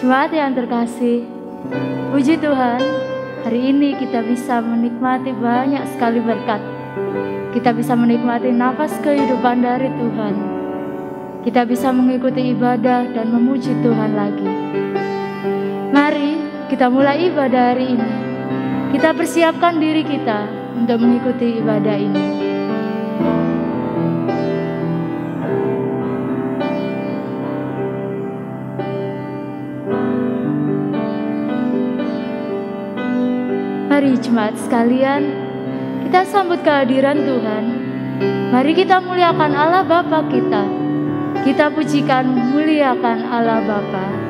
Jemaat yang terkasih, puji Tuhan, hari ini kita bisa menikmati banyak sekali berkat. Kita bisa menikmati nafas kehidupan dari Tuhan. Kita bisa mengikuti ibadah dan memuji Tuhan lagi. Mari kita mulai ibadah hari ini. Kita persiapkan diri kita untuk mengikuti ibadah ini. Mari jemaat sekalian, kita sambut kehadiran Tuhan. Mari kita muliakan Allah Bapa kita. Kita pujikan, muliakan Allah Bapa.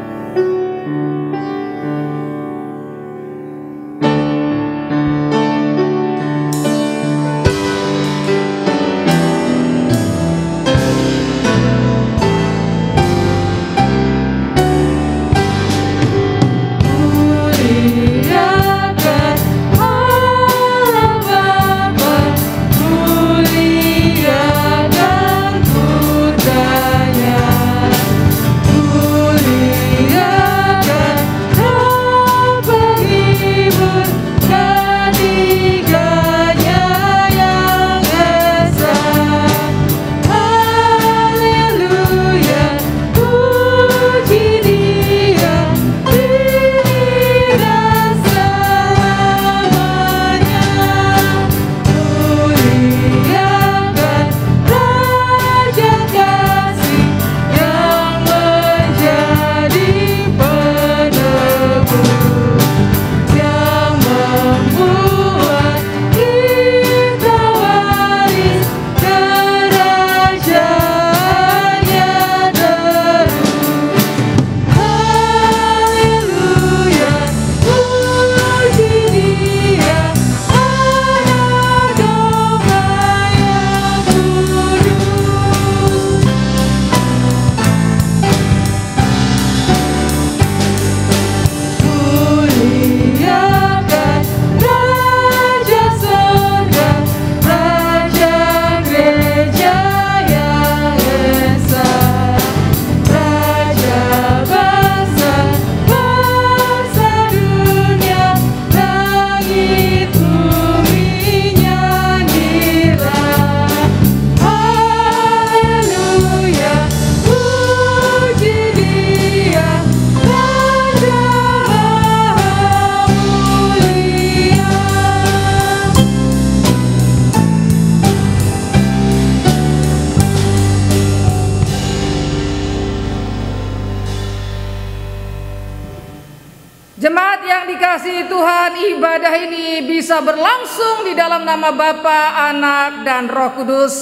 Jemaat yang dikasihi Tuhan, ibadah ini bisa berlangsung di dalam nama Bapa, Anak, dan Roh Kudus.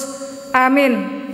Amin.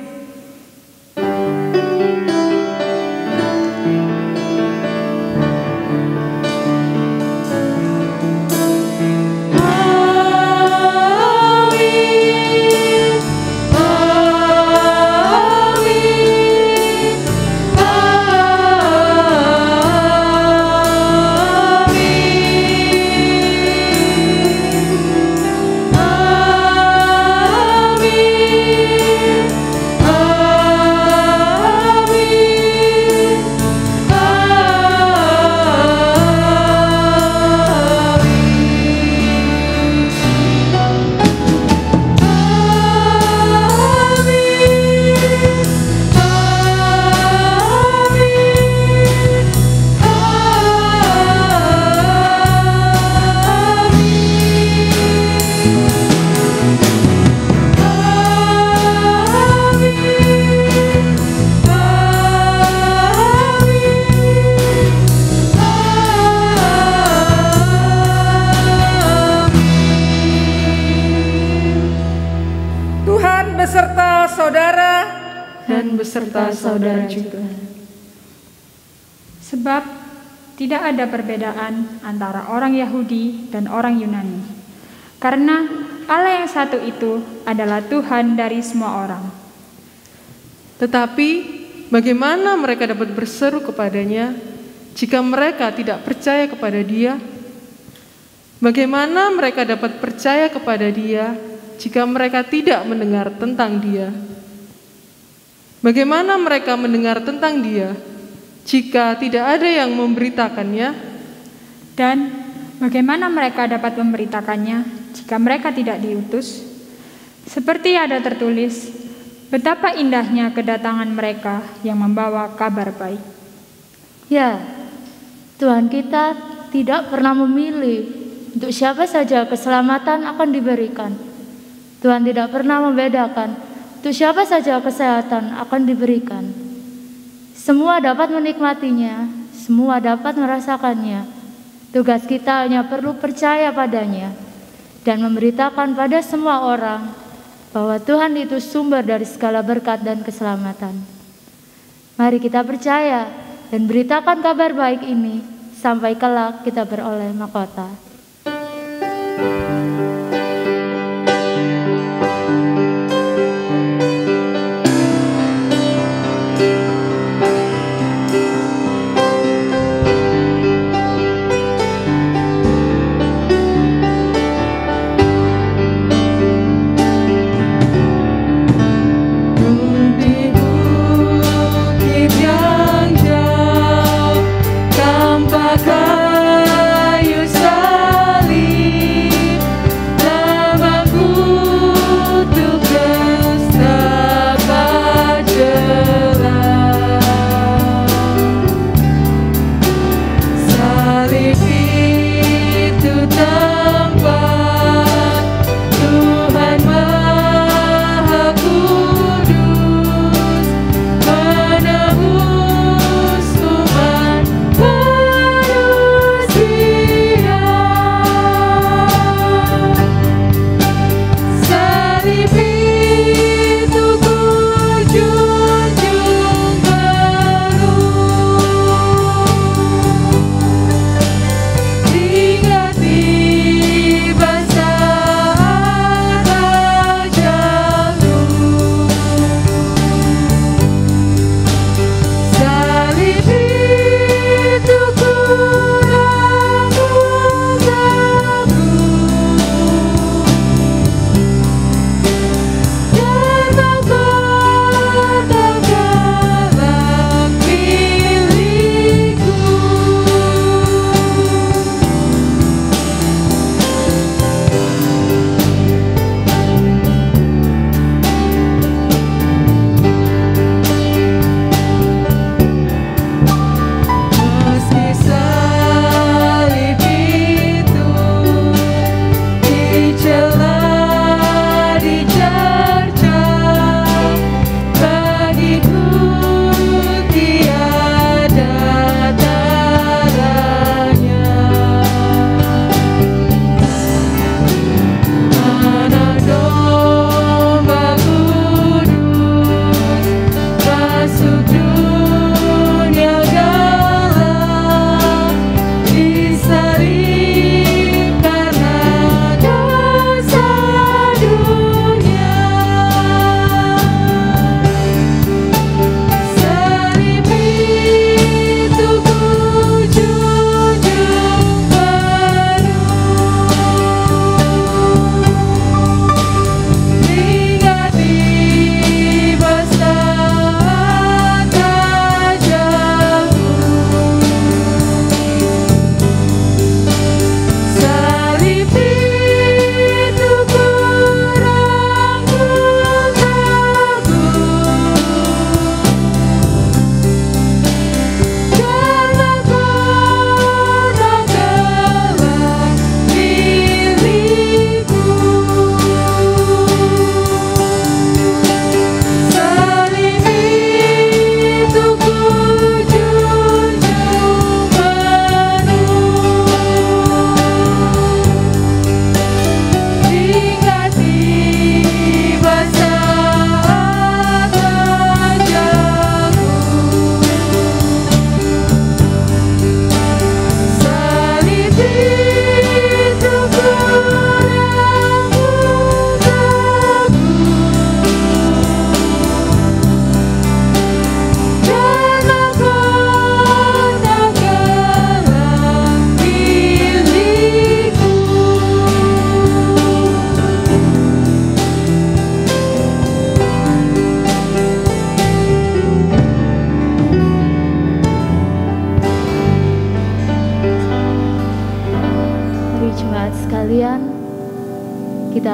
Beserta saudara dan beserta saudara juga. Sebab tidak ada perbedaan antara orang Yahudi dan orang Yunani, karena Allah yang satu itu adalah Tuhan dari semua orang. Tetapi bagaimana mereka dapat berseru kepadanya jika mereka tidak percaya kepada Dia? Bagaimana mereka dapat percaya kepada Dia jika mereka tidak mendengar tentang Dia? Bagaimana mereka mendengar tentang Dia jika tidak ada yang memberitakannya? Dan bagaimana mereka dapat memberitakannya jika mereka tidak diutus? Seperti ada tertulis, betapa indahnya kedatangan mereka yang membawa kabar baik. Ya, Tuhan kita tidak pernah memilih untuk siapa saja keselamatan akan diberikan. Tuhan tidak pernah membedakan untuk siapa saja kesehatan akan diberikan. Semua dapat menikmatinya, semua dapat merasakannya. Tugas kita hanya perlu percaya padanya dan memberitakan pada semua orang bahwa Tuhan itu sumber dari segala berkat dan keselamatan. Mari kita percaya dan beritakan kabar baik ini sampai kelak kita beroleh mahkota. Kayu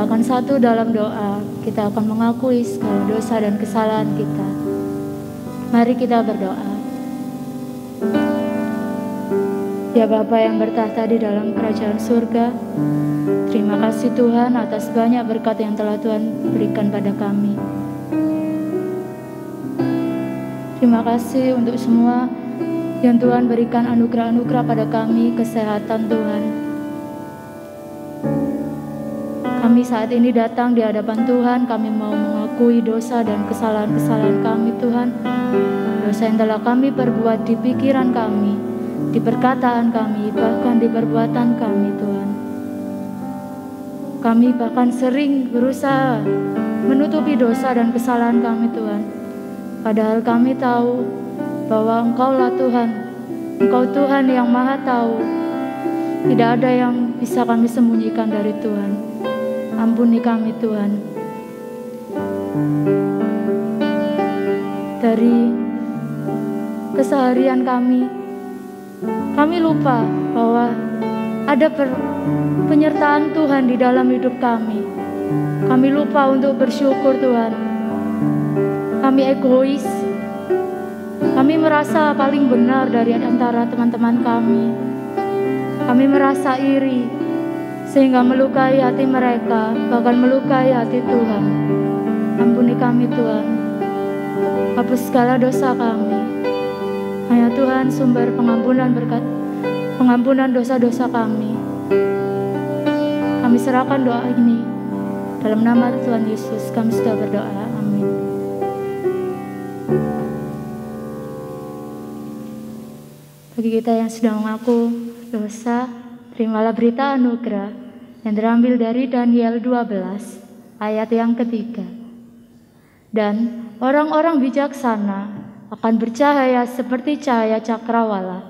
kita akan satu dalam doa. Kita akan mengakui segala dosa dan kesalahan kita. Mari kita berdoa. Ya Bapa yang bertahta di dalam kerajaan surga, terima kasih Tuhan atas banyak berkat yang telah Tuhan berikan pada kami. Terima kasih untuk semua yang Tuhan berikan anugerah-anugerah pada kami, kesehatan Tuhan. Kami saat ini datang di hadapan Tuhan, kami mau mengakui dosa dan kesalahan-kesalahan kami Tuhan. Dosa yang telah kami perbuat di pikiran kami, di perkataan kami, bahkan di perbuatan kami Tuhan. Kami bahkan sering berusaha menutupi dosa dan kesalahan kami Tuhan. Padahal kami tahu bahwa Engkau-lah Tuhan, Engkau Tuhan yang Maha Tahu. Tidak ada yang bisa kami sembunyikan dari Tuhan. Ampuni kami Tuhan. Dari keseharian kami lupa bahwa ada penyertaan Tuhan di dalam hidup kami. Kami lupa untuk bersyukur Tuhan. Kami egois. Kami merasa paling benar dari antara teman-teman kami. Kami merasa iri sehingga melukai hati mereka, bahkan melukai hati Tuhan. Ampuni kami Tuhan. Hapus segala dosa kami. Hanya Tuhan sumber pengampunan dosa-dosa kami. Kami serahkan doa ini dalam nama Tuhan Yesus. Kami sudah berdoa. Amin. Bagi kita yang sudah mengaku dosa, terimalah berita anugerah yang terambil dari Daniel 12 ayat yang ketiga. Dan orang-orang bijaksana akan bercahaya seperti cahaya cakrawala,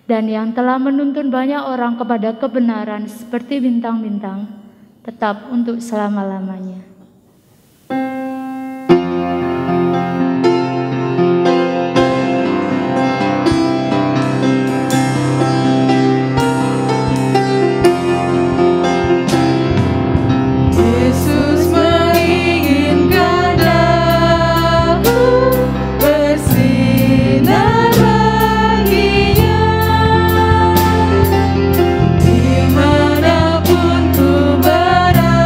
dan yang telah menuntun banyak orang kepada kebenaran seperti bintang-bintang, tetap untuk selama-lamanya. Dimanapun ku berada,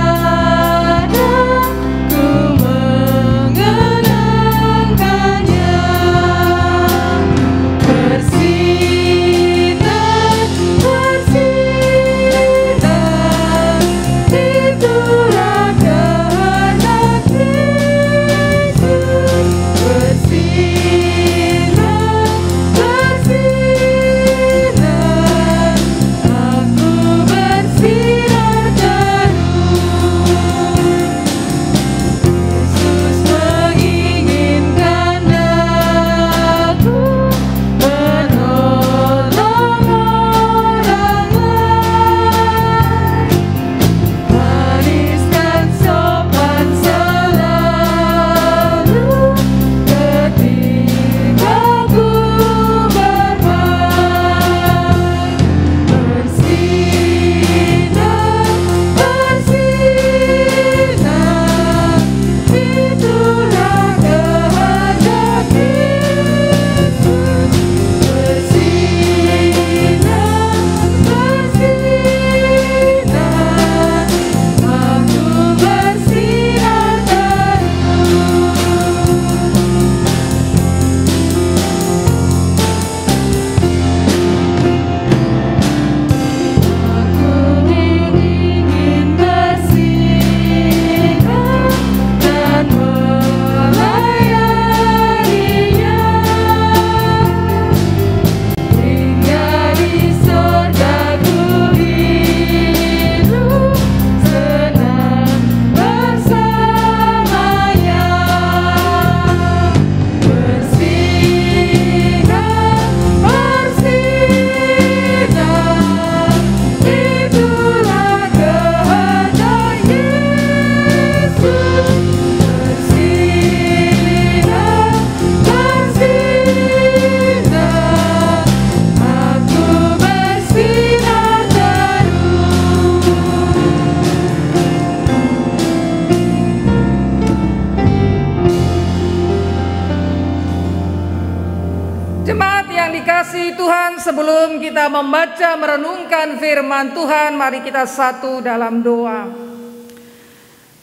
sebelum kita membaca merenungkan firman Tuhan, mari kita satu dalam doa.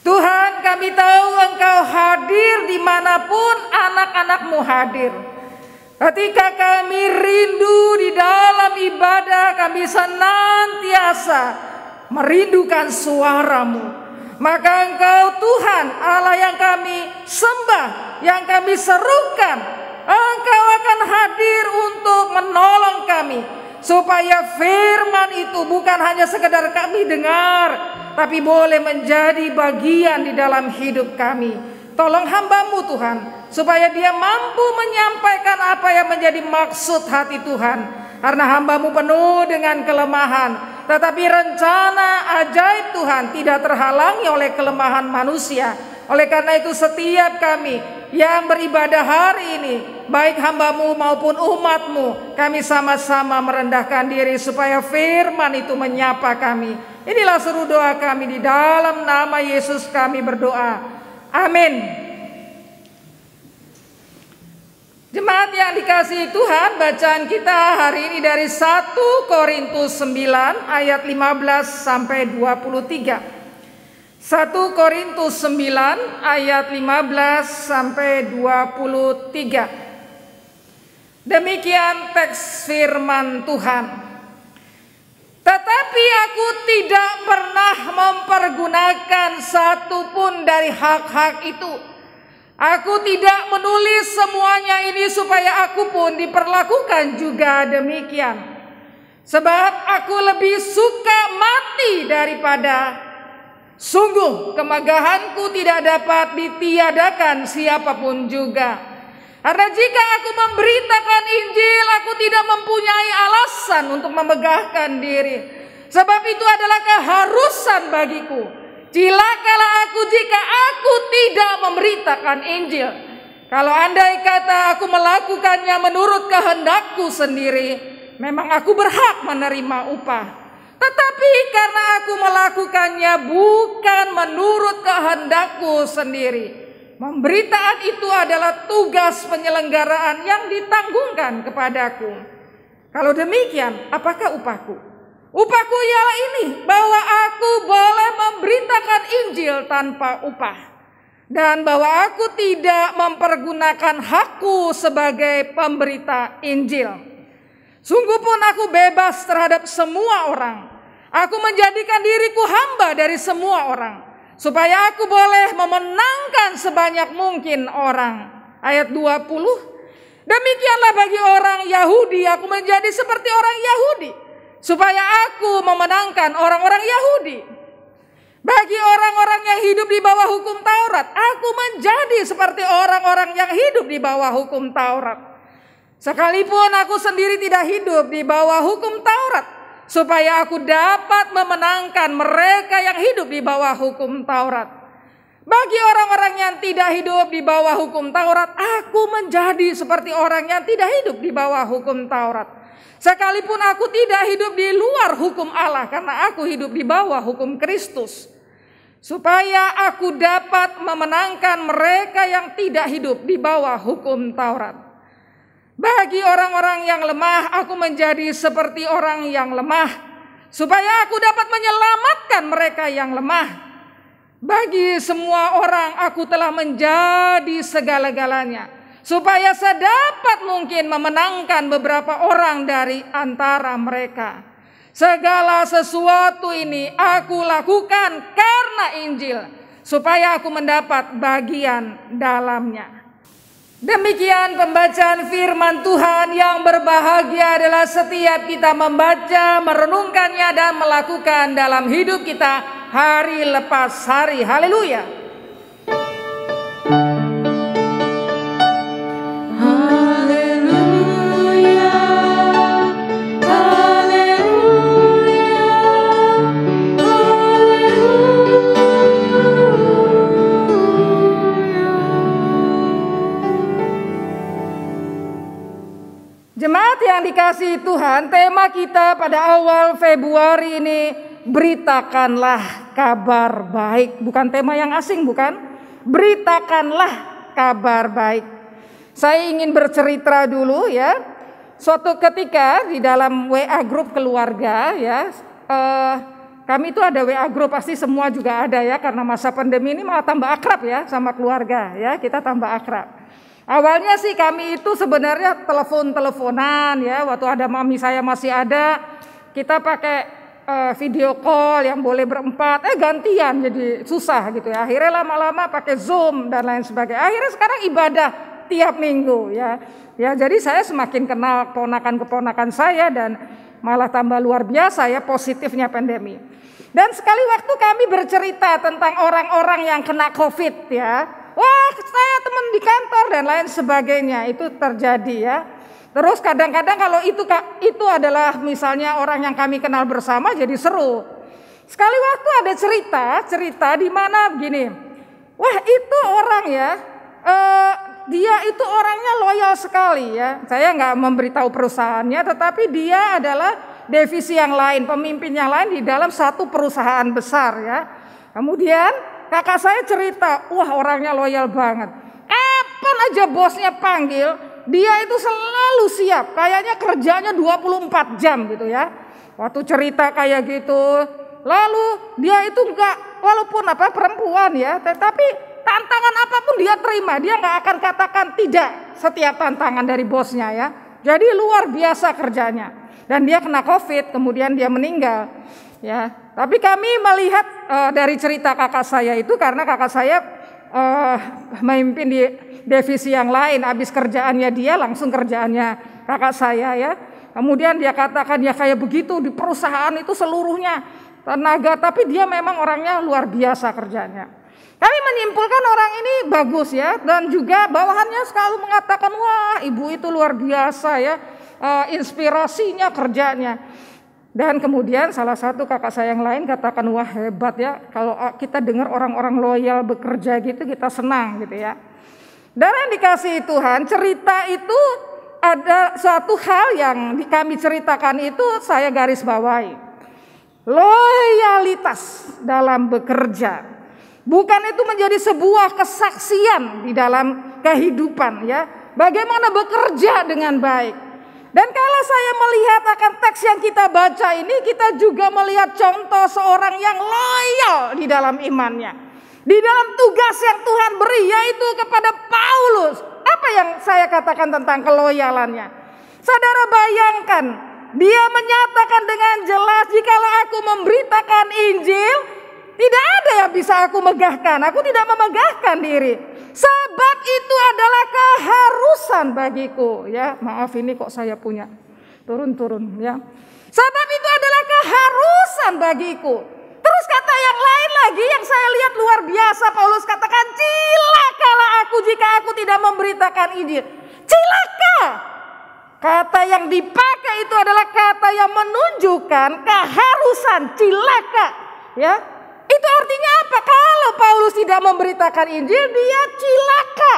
Tuhan, kami tahu Engkau hadir dimanapun anak-anak-Mu hadir. Ketika kami rindu di dalam ibadah, kami senantiasa merindukan suara-Mu. Maka Engkau Tuhan Allah yang kami sembah, yang kami serukan, Engkau akan hadir untuk menolong kami, supaya firman itu bukan hanya sekedar kami dengar, tapi boleh menjadi bagian di dalam hidup kami. Tolong hamba-Mu Tuhan, supaya dia mampu menyampaikan apa yang menjadi maksud hati Tuhan. Karena hamba-Mu penuh dengan kelemahan, tetapi rencana ajaib Tuhan tidak terhalangi oleh kelemahan manusia. Oleh karena itu setiap kami yang beribadah hari ini, baik hamba-Mu maupun umat-Mu, kami sama-sama merendahkan diri supaya firman itu menyapa kami. Inilah seru doa kami, di dalam nama Yesus kami berdoa. Amin. Jemaat yang dikasihi Tuhan, bacaan kita hari ini dari 1 Korintus 9 ayat 15 sampai 23. 1 Korintus 9 ayat 15 sampai 23. Demikian teks firman Tuhan. Tetapi aku tidak pernah mempergunakan satupun dari hak-hak itu. Aku tidak menulis semuanya ini supaya aku pun diperlakukan juga demikian. Sebab aku lebih suka mati daripada. Sungguh kemegahanku tidak dapat ditiadakan siapapun juga. Karena jika aku memberitakan Injil, aku tidak mempunyai alasan untuk memegahkan diri. Sebab itu adalah keharusan bagiku. Cilakalah aku jika aku tidak memberitakan Injil. Kalau andai kata aku melakukannya menurut kehendakku sendiri, memang aku berhak menerima upah. Tetapi karena aku melakukannya bukan menurut kehendakku sendiri, pemberitaan itu adalah tugas penyelenggaraan yang ditanggungkan kepadaku. Kalau demikian, apakah upahku? Upahku ialah ini, bahwa aku boleh memberitakan Injil tanpa upah, dan bahwa aku tidak mempergunakan hakku sebagai pemberita Injil. Sungguh pun aku bebas terhadap semua orang. Aku menjadikan diriku hamba dari semua orang, supaya aku boleh memenangkan sebanyak mungkin orang. Ayat 20. Demikianlah bagi orang Yahudi, aku menjadi seperti orang Yahudi, supaya aku memenangkan orang-orang Yahudi. Bagi orang-orang yang hidup di bawah hukum Taurat, aku menjadi seperti orang-orang yang hidup di bawah hukum Taurat. Sekalipun aku sendiri tidak hidup di bawah hukum Taurat, supaya aku dapat memenangkan mereka yang hidup di bawah hukum Taurat. Bagi orang-orang yang tidak hidup di bawah hukum Taurat, aku menjadi seperti orang yang tidak hidup di bawah hukum Taurat. Sekalipun aku tidak hidup di luar hukum Allah, karena aku hidup di bawah hukum Kristus, supaya aku dapat memenangkan mereka yang tidak hidup di bawah hukum Taurat. Bagi orang-orang yang lemah, aku menjadi seperti orang yang lemah, supaya aku dapat menyelamatkan mereka yang lemah. Bagi semua orang aku telah menjadi segala-galanya, supaya sedapat mungkin memenangkan beberapa orang dari antara mereka. Segala sesuatu ini aku lakukan karena Injil, supaya aku mendapat bagian dalamnya. Demikian pembacaan firman Tuhan. Yang berbahagia adalah setiap kita membaca, merenungkannya, dan melakukan dalam hidup kita hari lepas hari. Haleluya. Jemaat yang dikasihi Tuhan, tema kita pada awal Februari ini, beritakanlah kabar baik. Bukan tema yang asing, bukan? Beritakanlah kabar baik. Saya ingin bercerita dulu ya. suatu ketika di dalam WA grup keluarga ya, kami itu ada WA grup, pasti semua juga ada ya, karena masa pandemi ini malah tambah akrab ya sama keluarga ya, kita tambah akrab. Awalnya sih kami itu sebenarnya telepon-teleponan ya, waktu ada mami saya masih ada, kita pakai video call yang boleh berempat, gantian jadi susah gitu ya. Akhirnya lama-lama pakai Zoom dan lain sebagainya. Akhirnya sekarang ibadah tiap minggu ya. Ya jadi saya semakin kenal keponakan-keponakan saya dan malah tambah luar biasa ya positifnya pandemi. Dan sekali waktu kami bercerita tentang orang-orang yang kena COVID ya. Wah, saya teman di kantor dan lain sebagainya, itu terjadi ya. Terus kadang-kadang kalau itu adalah misalnya orang yang kami kenal bersama, jadi seru. Sekali waktu ada cerita di mana begini, wah itu orang ya, dia itu orangnya loyal sekali ya. Saya nggak memberitahu perusahaannya, tetapi dia adalah divisi yang lain, pemimpin yang lain di dalam satu perusahaan besar ya. Kemudian kakak saya cerita, wah orangnya loyal banget. Kapan aja bosnya panggil, dia itu selalu siap, kayaknya kerjanya 24 jam gitu ya. Waktu cerita kayak gitu, lalu dia itu enggak, walaupun perempuan ya, tetapi tantangan apapun dia terima, dia enggak akan katakan tidak setiap tantangan dari bosnya ya. Jadi luar biasa kerjanya. Dan dia kena COVID, kemudian dia meninggal ya. Tapi kami melihat dari cerita kakak saya itu, karena kakak saya memimpin di divisi yang lain, habis kerjaannya dia langsung kerjaannya kakak saya ya. Kemudian dia katakan ya kayak begitu di perusahaan itu seluruhnya tenaga, tapi dia memang orangnya luar biasa kerjanya. Kami menyimpulkan orang ini bagus ya, dan juga bawahannya selalu mengatakan wah ibu itu luar biasa ya, inspirasinya kerjanya. Dan kemudian salah satu kakak saya yang lain katakan wah hebat ya, kalau kita dengar orang-orang loyal bekerja gitu kita senang gitu ya. Dan yang dikasihi Tuhan, cerita itu ada suatu hal yang kami ceritakan itu saya garis bawahi. Loyalitas dalam bekerja. Bukan itu menjadi sebuah kesaksian di dalam kehidupan ya. Bagaimana bekerja dengan baik. Dan kalau saya melihat akan teks yang kita baca ini, kita juga melihat contoh seorang yang loyal di dalam imannya. Di dalam tugas yang Tuhan beri, yaitu kepada Paulus. Apa yang saya katakan tentang keloyalannya? Saudara bayangkan, dia menyatakan dengan jelas, jikalau aku memberitakan Injil, tidak ada yang bisa aku megahkan. Aku tidak memegahkan diri. Sebab itu adalah keharusan bagiku. Ya, maaf ini kok saya punya turun-turun ya. Sebab itu adalah keharusan bagiku. Terus kata yang lain lagi yang saya lihat luar biasa, Paulus katakan cilakalah aku jika aku tidak memberitakan Injil. Cilaka. Kata yang dipakai itu adalah kata yang menunjukkan keharusan, cilaka. Ya. Itu artinya apa? Kalau Paulus tidak memberitakan Injil, dia cilaka.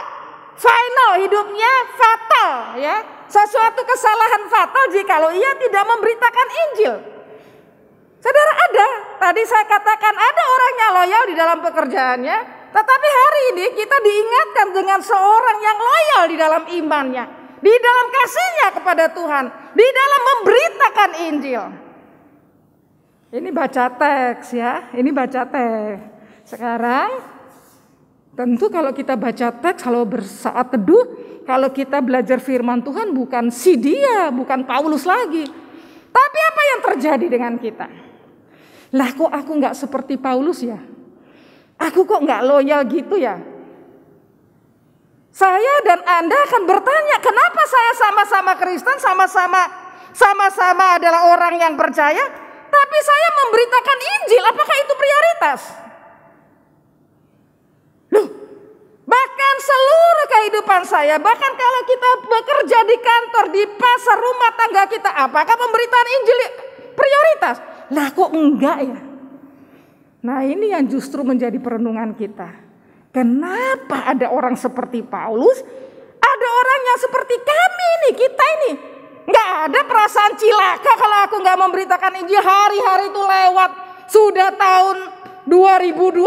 Final, hidupnya fatal ya. Sesuatu kesalahan fatal jikalau ia tidak memberitakan Injil. Saudara ada, tadi saya katakan ada orang yang loyal di dalam pekerjaannya, tetapi hari ini kita diingatkan dengan seorang yang loyal di dalam imannya, di dalam kasihnya kepada Tuhan, di dalam memberitakan Injil. Ini baca teks ya, ini baca teks. Sekarang tentu kalau kita baca teks, kalau bersaat teduh, kalau kita belajar firman Tuhan bukan si dia, bukan Paulus lagi. Tapi apa yang terjadi dengan kita? Lah kok aku gak seperti Paulus ya? Aku kok gak loyal gitu ya? Saya dan Anda akan bertanya, kenapa saya sama-sama Kristen, sama-sama adalah orang yang percaya, tapi saya memberitakan Injil, apakah itu prioritas? Loh, bahkan seluruh kehidupan saya, bahkan kalau kita bekerja di kantor, di pasar, rumah tangga kita, apakah pemberitaan Injil prioritas? Lah kok enggak ya? Nah ini yang justru menjadi perenungan kita. Kenapa ada orang seperti Paulus, ada orang yang seperti kami ini, kita ini. Nggak ada perasaan cilaka kalau aku nggak memberitakan Injil. Hari-hari itu lewat, sudah tahun 2021.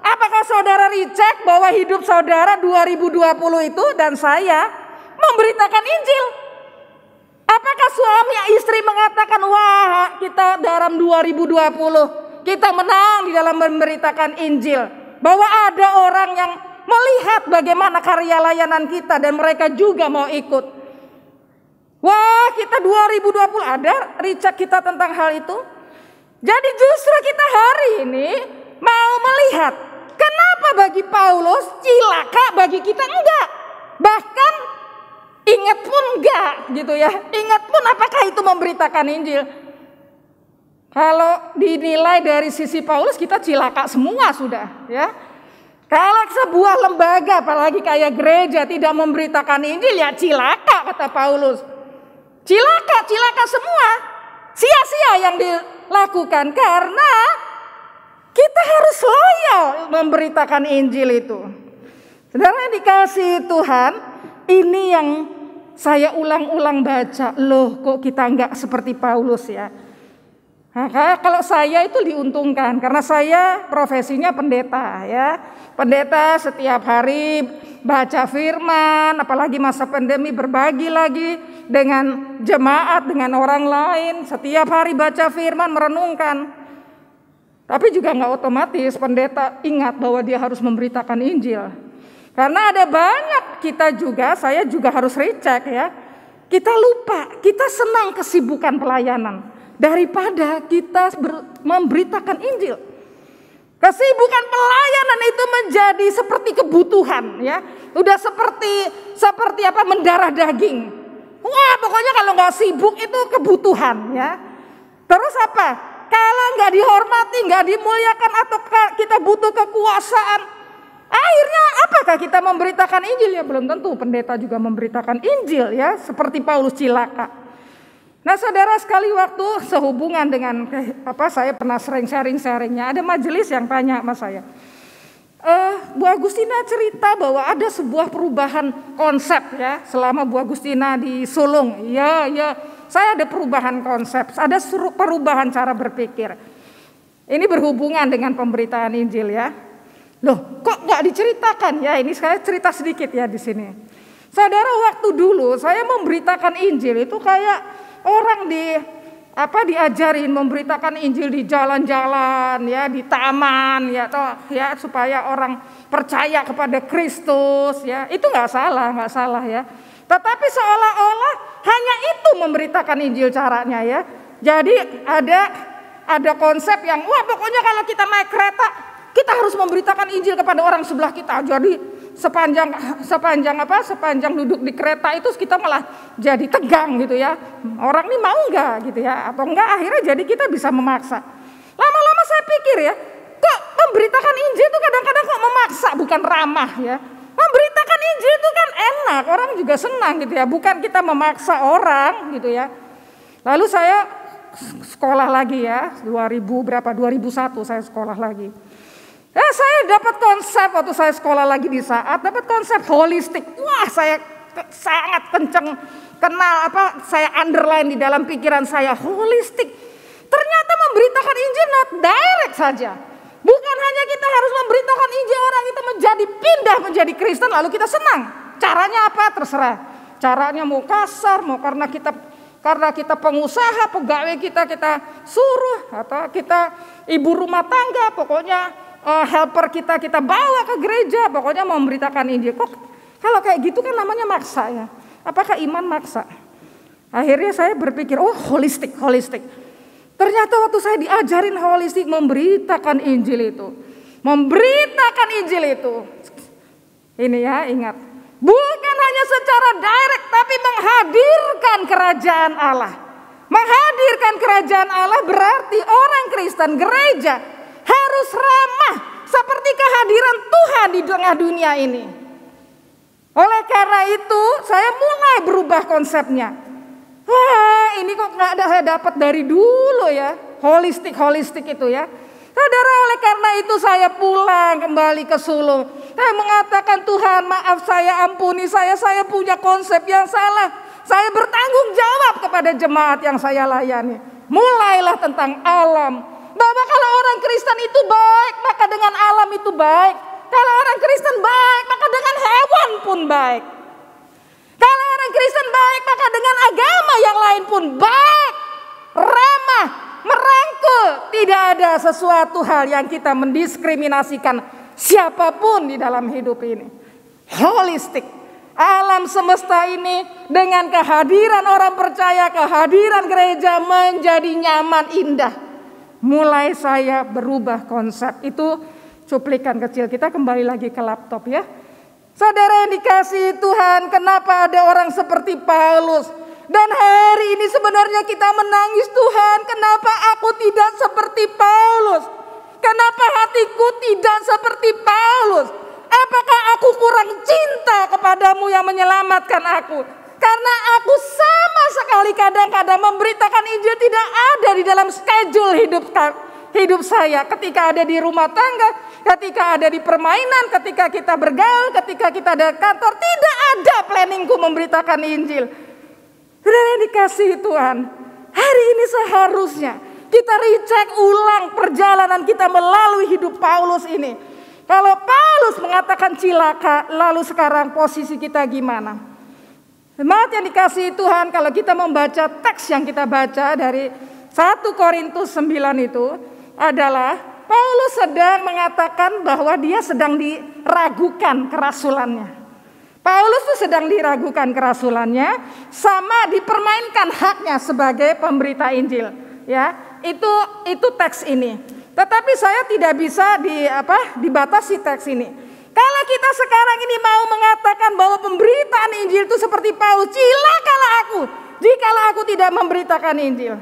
Apakah saudara reject bahwa hidup saudara 2020 itu dan saya memberitakan Injil? Apakah suami istri mengatakan, wah kita dalam 2020 kita menang di dalam memberitakan Injil, bahwa ada orang yang melihat bagaimana karya layanan kita dan mereka juga mau ikut. Wah, kita 2020 ada recheck kita tentang hal itu. Jadi justru kita hari ini mau melihat kenapa bagi Paulus cilaka, bagi kita enggak. Bahkan ingat pun enggak gitu ya. Ingat pun apakah itu memberitakan Injil? Kalau dinilai dari sisi Paulus kita cilaka semua sudah ya. Kalau sebuah lembaga apalagi kayak gereja tidak memberitakan Injil ya cilaka kata Paulus. Cilaka semua. Sia-sia yang dilakukan karena kita harus loyal memberitakan Injil itu. Saudara dikasih Tuhan, ini yang saya ulang-ulang baca. Loh kok kita enggak seperti Paulus ya. Maka kalau saya itu diuntungkan karena saya profesinya pendeta ya. Pendeta setiap hari baca firman, apalagi masa pandemi berbagi lagi dengan jemaat, dengan orang lain. Setiap hari baca firman, merenungkan. Tapi juga nggak otomatis pendeta ingat bahwa dia harus memberitakan Injil. Karena ada banyak kita juga, saya juga harus recheck ya. Kita lupa, kita senang kesibukan pelayanan daripada kita memberitakan Injil. Kesibukan pelayanan itu menjadi seperti kebutuhan ya. Udah seperti apa mendarah daging. Wah, pokoknya kalau nggak sibuk itu kebutuhan ya. Terus apa? Kalau nggak dihormati, nggak dimuliakan atau kita butuh kekuasaan, akhirnya apakah kita memberitakan Injil? Ya belum tentu pendeta juga memberitakan Injil ya, seperti Paulus cilaka. Nah saudara sekali waktu sehubungan dengan saya pernah sering sharingnya, ada majelis yang tanya sama saya. Bu Agustina cerita bahwa ada sebuah perubahan konsep ya selama Bu Agustina di Sulung. Ya, saya ada perubahan konsep, ada perubahan cara berpikir. Ini berhubungan dengan pemberitaan Injil ya. Loh, kok nggak diceritakan ya? Ini saya cerita sedikit ya di sini. Saudara, waktu dulu saya memberitakan Injil itu kayak orang diajarin memberitakan Injil di jalan-jalan ya, di taman ya, supaya orang percaya kepada Kristus ya. Itu nggak salah ya. Tetapi seolah-olah hanya itu memberitakan Injil caranya ya. Jadi ada konsep yang wah pokoknya kalau kita naik kereta kita harus memberitakan Injil kepada orang sebelah kita. Jadi sepanjang duduk di kereta itu kita malah jadi tegang gitu ya. Orang ini mau enggak gitu ya, atau enggak akhirnya jadi kita bisa memaksa. Lama-lama saya pikir ya, kok memberitakan Injil itu kadang-kadang kok memaksa, bukan ramah ya. Memberitakan Injil itu kan enak, orang juga senang gitu ya, bukan kita memaksa orang gitu ya. Lalu saya sekolah lagi ya, 2001 saya sekolah lagi. Saya dapat konsep waktu saya sekolah lagi di saat dapat konsep holistik. Wah, saya sangat kenceng kenal saya underline di dalam pikiran saya holistik. Ternyata memberitakan Injil not direct saja. Bukan hanya kita harus memberitakan Injil orang itu pindah menjadi Kristen lalu kita senang. Caranya apa? Terserah. Caranya mau kasar, mau karena kita pengusaha, pegawai kita suruh atau kita ibu rumah tangga, pokoknya helper kita bawa ke gereja, pokoknya mau memberitakan Injil. Kok kalau kayak gitu kan namanya maksa ya. Apakah iman maksa? Akhirnya saya berpikir, oh holistik. Ternyata waktu saya diajarin holistik memberitakan Injil itu. Ini ya ingat. Bukan hanya secara direct tapi menghadirkan kerajaan Allah. Menghadirkan kerajaan Allah berarti orang Kristen gereja harus ramah seperti kehadiran Tuhan di tengah dunia ini. Oleh karena itu saya mulai berubah konsepnya. Wah ini kok nggak ada saya dapat dari dulu ya. Holistik itu ya. Saudara, oleh karena itu saya pulang kembali ke Sulung. Saya mengatakan Tuhan maaf saya ampuni saya punya konsep yang salah. Saya bertanggung jawab kepada jemaat yang saya layani. Mulailah tentang alam. Bahwa kalau orang Kristen itu baik, maka dengan alam itu baik. Kalau orang Kristen baik, maka dengan hewan pun baik. Kalau orang yang Kristen baik, maka dengan agama yang lain pun baik, ramah, merangkul. Tidak ada sesuatu hal yang kita mendiskriminasikan siapapun di dalam hidup ini. Holistik. Alam semesta ini dengan kehadiran orang percaya, kehadiran gereja menjadi nyaman, indah. Mulai saya berubah konsep. Itu cuplikan kecil. Kita kembali lagi ke laptop ya. Saudara yang dikasihi Tuhan, kenapa ada orang seperti Paulus? Dan hari ini sebenarnya kita menangis, Tuhan, kenapa aku tidak seperti Paulus? Kenapa hatiku tidak seperti Paulus? Apakah aku kurang cinta kepadamu yang menyelamatkan aku? Karena aku sama sekali kadang-kadang memberitakan Injil tidak ada di dalam schedule hidup saya. Ketika ada di rumah tangga, ketika ada di permainan, ketika kita bergaul, ketika kita ada kantor, tidak ada planningku memberitakan Injil. Saudara yang dikasihi Tuhan, hari ini seharusnya kita recheck ulang perjalanan kita melalui hidup Paulus ini. Kalau Paulus mengatakan cilaka, lalu sekarang posisi kita gimana? Jemaat yang dikasihi Tuhan, kalau kita membaca teks yang kita baca dari 1 Korintus 9 itu adalah Paulus sedang mengatakan bahwa dia sedang diragukan kerasulannya. Paulus itu sedang diragukan kerasulannya, sama dipermainkan haknya sebagai pemberita Injil. Ya, itu teks ini. Tetapi saya tidak bisa dibatasi teks ini. Kalau kita sekarang ini mau mengatakan bahwa pemberitaan Injil itu seperti Paulus, cilakalah aku jikalau aku tidak memberitakan Injil.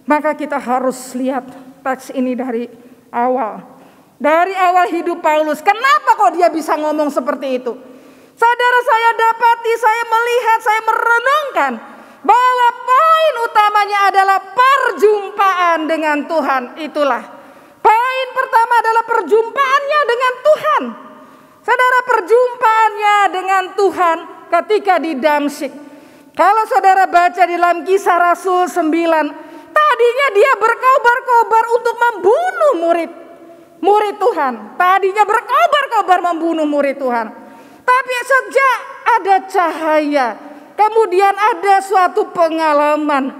Maka kita harus lihat teks ini dari awal. Dari awal hidup Paulus. Kenapa kok dia bisa ngomong seperti itu? Saudara, saya dapati, saya melihat, saya merenungkan bahwa poin utamanya adalah perjumpaan dengan Tuhan. Itulah poin pertama, adalah perjumpaannya dengan Tuhan. Saudara, perjumpaannya dengan Tuhan ketika di Damsyik. Kalau saudara baca di dalam Kisah Rasul 9, tadinya dia berkobar-kobar untuk membunuh murid Tuhan. Tadinya berkobar-kobar membunuh murid Tuhan. Tapi sejak ada cahaya, kemudian ada suatu pengalaman.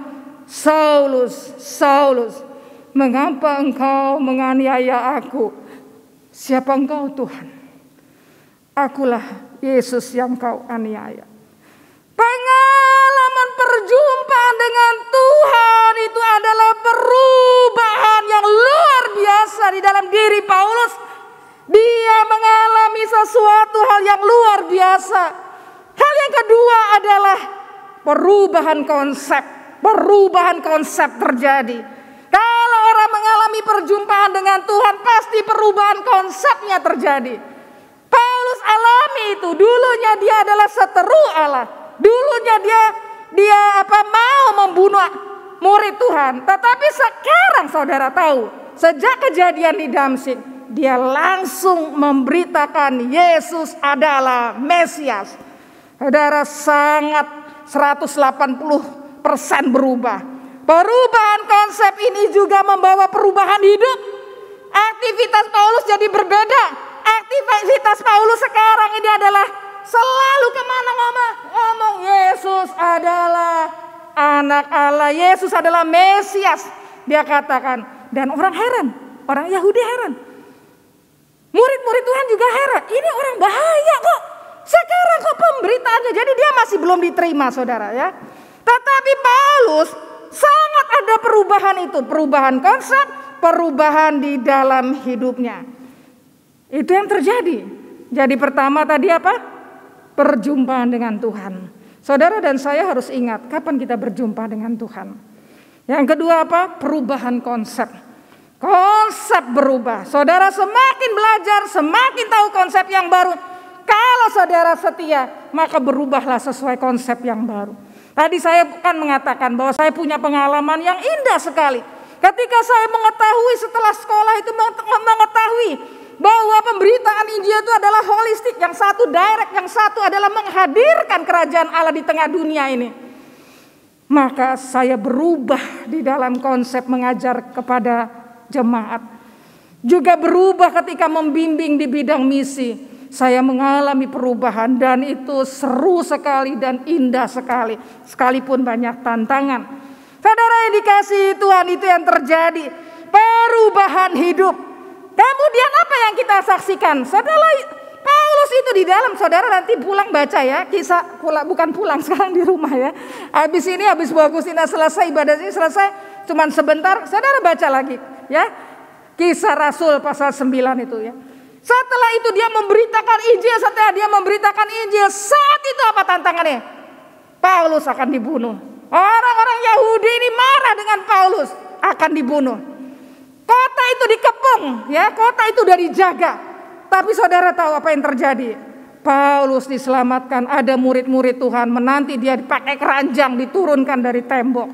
Saulus, Saulus, mengapa engkau menganiaya aku? Siapa engkau, Tuhan? Akulah Yesus yang kau aniaya. Pengalaman perjumpaan dengan Tuhan itu adalah perubahan yang luar biasa di dalam diri Paulus. Dia mengalami sesuatu hal yang luar biasa. Hal yang kedua adalah perubahan konsep. Perubahan konsep terjadi. Kalau orang mengalami perjumpaan dengan Tuhan, pasti perubahan konsepnya terjadi. Paulus alami itu. Dulunya dia adalah seteru Allah. Dulunya dia mau membunuh murid Tuhan. Tetapi sekarang saudara tahu, sejak kejadian di Damsyik, dia langsung memberitakan Yesus adalah Mesias. Saudara, sangat 180% berubah. Perubahan konsep ini juga membawa perubahan hidup. Aktivitas Paulus jadi berbeda. Aktivitas Paulus sekarang ini adalah selalu kemana ngomong Yesus adalah anak Allah, Yesus adalah Mesias. Dia katakan, dan orang heran, orang Yahudi heran. Murid-murid Tuhan juga heran, ini orang bahaya kok. Sekarang kok pemberitaannya, jadi dia masih belum diterima saudara ya. Tetapi Paulus sangat ada perubahan itu, perubahan konsep, perubahan di dalam hidupnya. Itu yang terjadi. Jadi pertama tadi apa? Perjumpaan dengan Tuhan. Saudara dan saya harus ingat kapan kita berjumpa dengan Tuhan. Yang kedua apa? Perubahan konsep. Konsep berubah. Saudara semakin belajar, semakin tahu konsep yang baru. Kalau saudara setia, maka berubahlah sesuai konsep yang baru. Tadi saya kan mengatakan bahwa saya punya pengalaman yang indah sekali. Ketika saya mengetahui setelah sekolah itu mengetahui bahwa pemberitaan Injil itu adalah holistik. Yang satu direct, yang satu adalah menghadirkan kerajaan Allah di tengah dunia ini. Maka saya berubah di dalam konsep mengajar kepada jemaat. Juga berubah ketika membimbing di bidang misi. saya mengalami perubahan dan itu seru sekali dan indah sekali. Sekalipun banyak tantangan. Saudara yang dikasihi Tuhan, itu yang terjadi. Perubahan hidup. Kemudian apa yang kita saksikan? Saudara, Paulus itu di dalam, saudara nanti pulang baca ya. Kisah, bukan pulang sekarang di rumah ya. Habis ini, habis Bu Agustina selesai, ibadah ini selesai. Cuman sebentar, saudara baca lagi ya. Kisah Rasul pasal 9 itu ya. Setelah itu dia memberitakan Injil. Setelah dia memberitakan Injil, saat itu apa tantangannya? Paulus akan dibunuh. Orang-orang Yahudi ini marah dengan Paulus, akan dibunuh. Kota itu dikepung ya, kota itu udah dijaga. Tapi saudara tahu apa yang terjadi? Paulus diselamatkan, ada murid-murid Tuhan menanti dia dipakai keranjang, diturunkan dari tembok.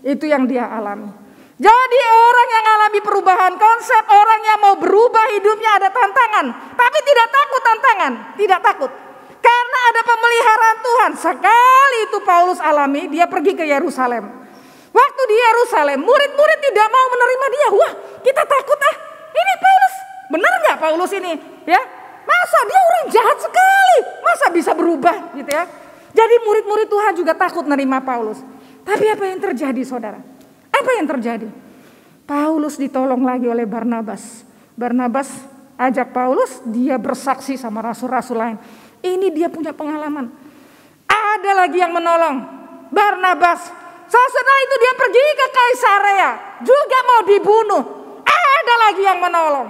Itu yang dia alami. Jadi orang yang alami perubahan konsep, orang yang mau berubah hidupnya ada tantangan. Tapi tidak takut tantangan, tidak takut. Karena ada pemeliharaan Tuhan. Sekali itu Paulus alami, dia pergi ke Yerusalem. Waktu di Yerusalem, murid-murid tidak mau menerima dia. Wah, kita takut ini Paulus. Benar nggak Paulus ini? Ya, masa dia orang jahat sekali, masa bisa berubah gitu ya? Jadi murid-murid Tuhan juga takut menerima Paulus. Tapi apa yang terjadi, saudara? Apa yang terjadi? Paulus ditolong lagi oleh Barnabas. Barnabas ajak Paulus, dia bersaksi sama rasul-rasul lain. Ini dia punya pengalaman. Ada lagi yang menolong, Barnabas. Setelah itu dia pergi ke Kaisarea, juga mau dibunuh. Ada lagi yang menolong.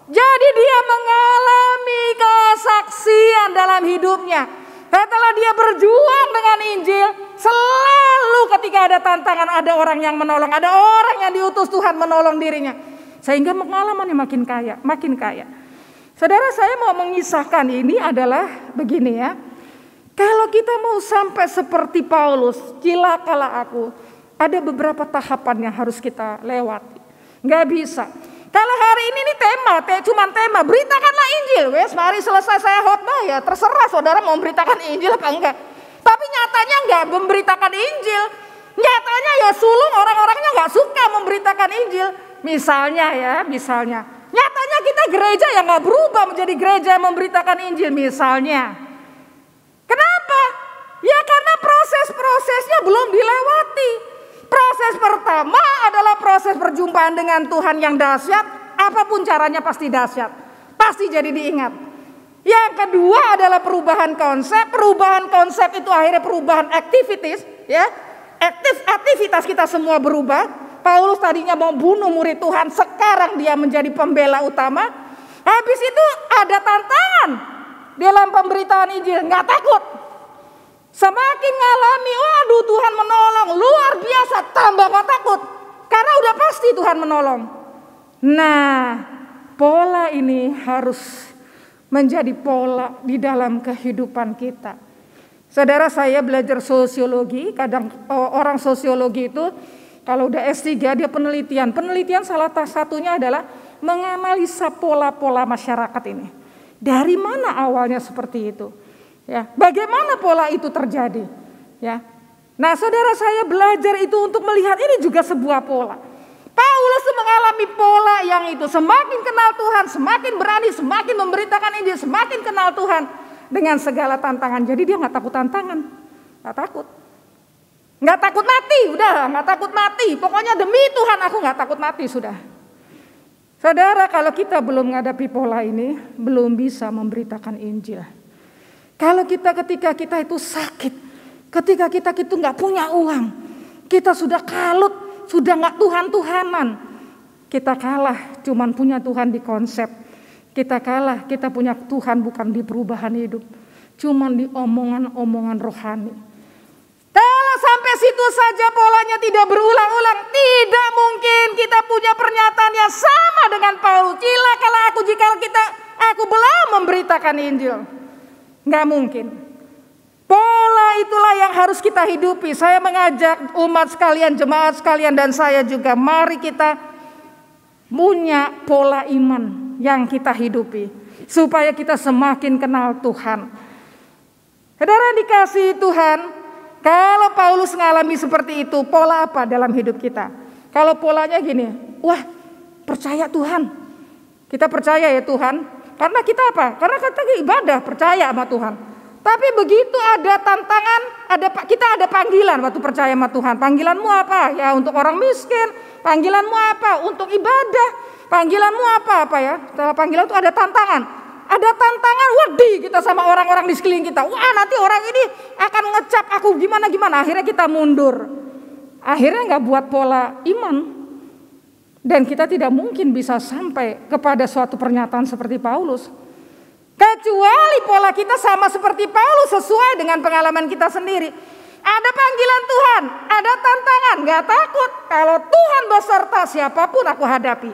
Jadi dia mengalami kesaksian dalam hidupnya. Setelah dia berjuang dengan Injil, selalu ketika ada tantangan ada orang yang menolong, ada orang yang diutus Tuhan menolong dirinya. Sehingga pengalamannya makin kaya, makin kaya. Saudara, saya mau mengisahkan ini adalah begini ya. Kalau kita mau sampai seperti Paulus, cilakalah aku. Ada beberapa tahapan yang harus kita lewati. Gak bisa. Kalau hari ini cuma tema, beritakanlah Injil. Wes, mari selesai saya khotbah ya. Terserah saudara mau memberitakan Injil apa enggak. Tapi nyatanya enggak memberitakan Injil. Nyatanya ya sulung orang-orangnya enggak suka memberitakan Injil. Misalnya. Nyatanya kita gereja yang enggak berubah menjadi gereja yang memberitakan Injil misalnya. Kenapa? Ya karena proses-prosesnya belum dilewati. Proses pertama adalah proses perjumpaan dengan Tuhan yang dahsyat. Apapun caranya pasti dahsyat. Pasti jadi diingat. Yang kedua adalah perubahan konsep. Perubahan konsep itu akhirnya perubahan aktivitas. Ya, aktivitas kita semua berubah. Paulus tadinya mau bunuh murid Tuhan. Sekarang dia menjadi pembela utama. Habis itu ada tantangan dalam pemberitaan Injil, nggak takut. Semakin ngalami, waduh Tuhan menolong, luar biasa, tambah nggak takut. Karena udah pasti Tuhan menolong. Nah, pola ini harus menjadi pola di dalam kehidupan kita. Saudara, saya belajar sosiologi, kadang orang sosiologi itu kalau udah S3 dia penelitian. Penelitian salah satunya adalah menganalisa pola-pola masyarakat ini. Dari mana awalnya seperti itu? Ya, bagaimana pola itu terjadi? Ya. Nah, saudara, saya belajar itu untuk melihat ini juga sebuah pola. Paulus mengalami pola yang itu, semakin kenal Tuhan, semakin berani, semakin memberitakan Injil, semakin kenal Tuhan dengan segala tantangan. Jadi dia nggak takut tantangan, nggak takut mati, udah nggak takut mati. Pokoknya demi Tuhan aku nggak takut mati sudah. Saudara, kalau kita belum menghadapi pola ini, belum bisa memberitakan Injil. Kalau ketika kita itu sakit, ketika kita itu nggak punya uang, kita sudah kalut, sudah nggak Tuhan-Tuhanan, kita kalah, cuman punya Tuhan di konsep. Kita kalah, kita punya Tuhan bukan di perubahan hidup, cuman di omongan-omongan rohani. Kalau sampai situ saja polanya tidak berulang-ulang, tidak mungkin kita punya pernyataan yang sama dengan Paulus. Cilakalah aku jika aku belum memberitakan Injil. Nggak mungkin. Pola itulah yang harus kita hidupi. Saya mengajak umat sekalian, jemaat sekalian, dan saya juga, mari kita punya pola iman yang kita hidupi, supaya kita semakin kenal Tuhan. Saudara dikasihi Tuhan, kalau Paulus mengalami seperti itu, pola apa dalam hidup kita? Kalau polanya gini, wah percaya Tuhan, kita percaya ya Tuhan, Karena kita apa? Karena kita ibadah, percaya sama Tuhan. Tapi begitu ada tantangan, kita ada panggilan waktu percaya sama Tuhan. Panggilanmu apa? Ya untuk orang miskin. Panggilanmu apa? Untuk ibadah. Panggilanmu apa ya? Setelah panggilan itu ada tantangan. Ada tantangan, wedi kita sama orang-orang di sekeliling kita. Wah, nanti orang ini akan ngecap aku gimana. Akhirnya kita mundur. Akhirnya nggak buat pola iman. Dan kita tidak mungkin bisa sampai kepada suatu pernyataan seperti Paulus. Kecuali pola kita sama seperti Paulus, sesuai dengan pengalaman kita sendiri. Ada panggilan Tuhan, ada tantangan, gak takut. Kalau Tuhan beserta, siapapun aku hadapi.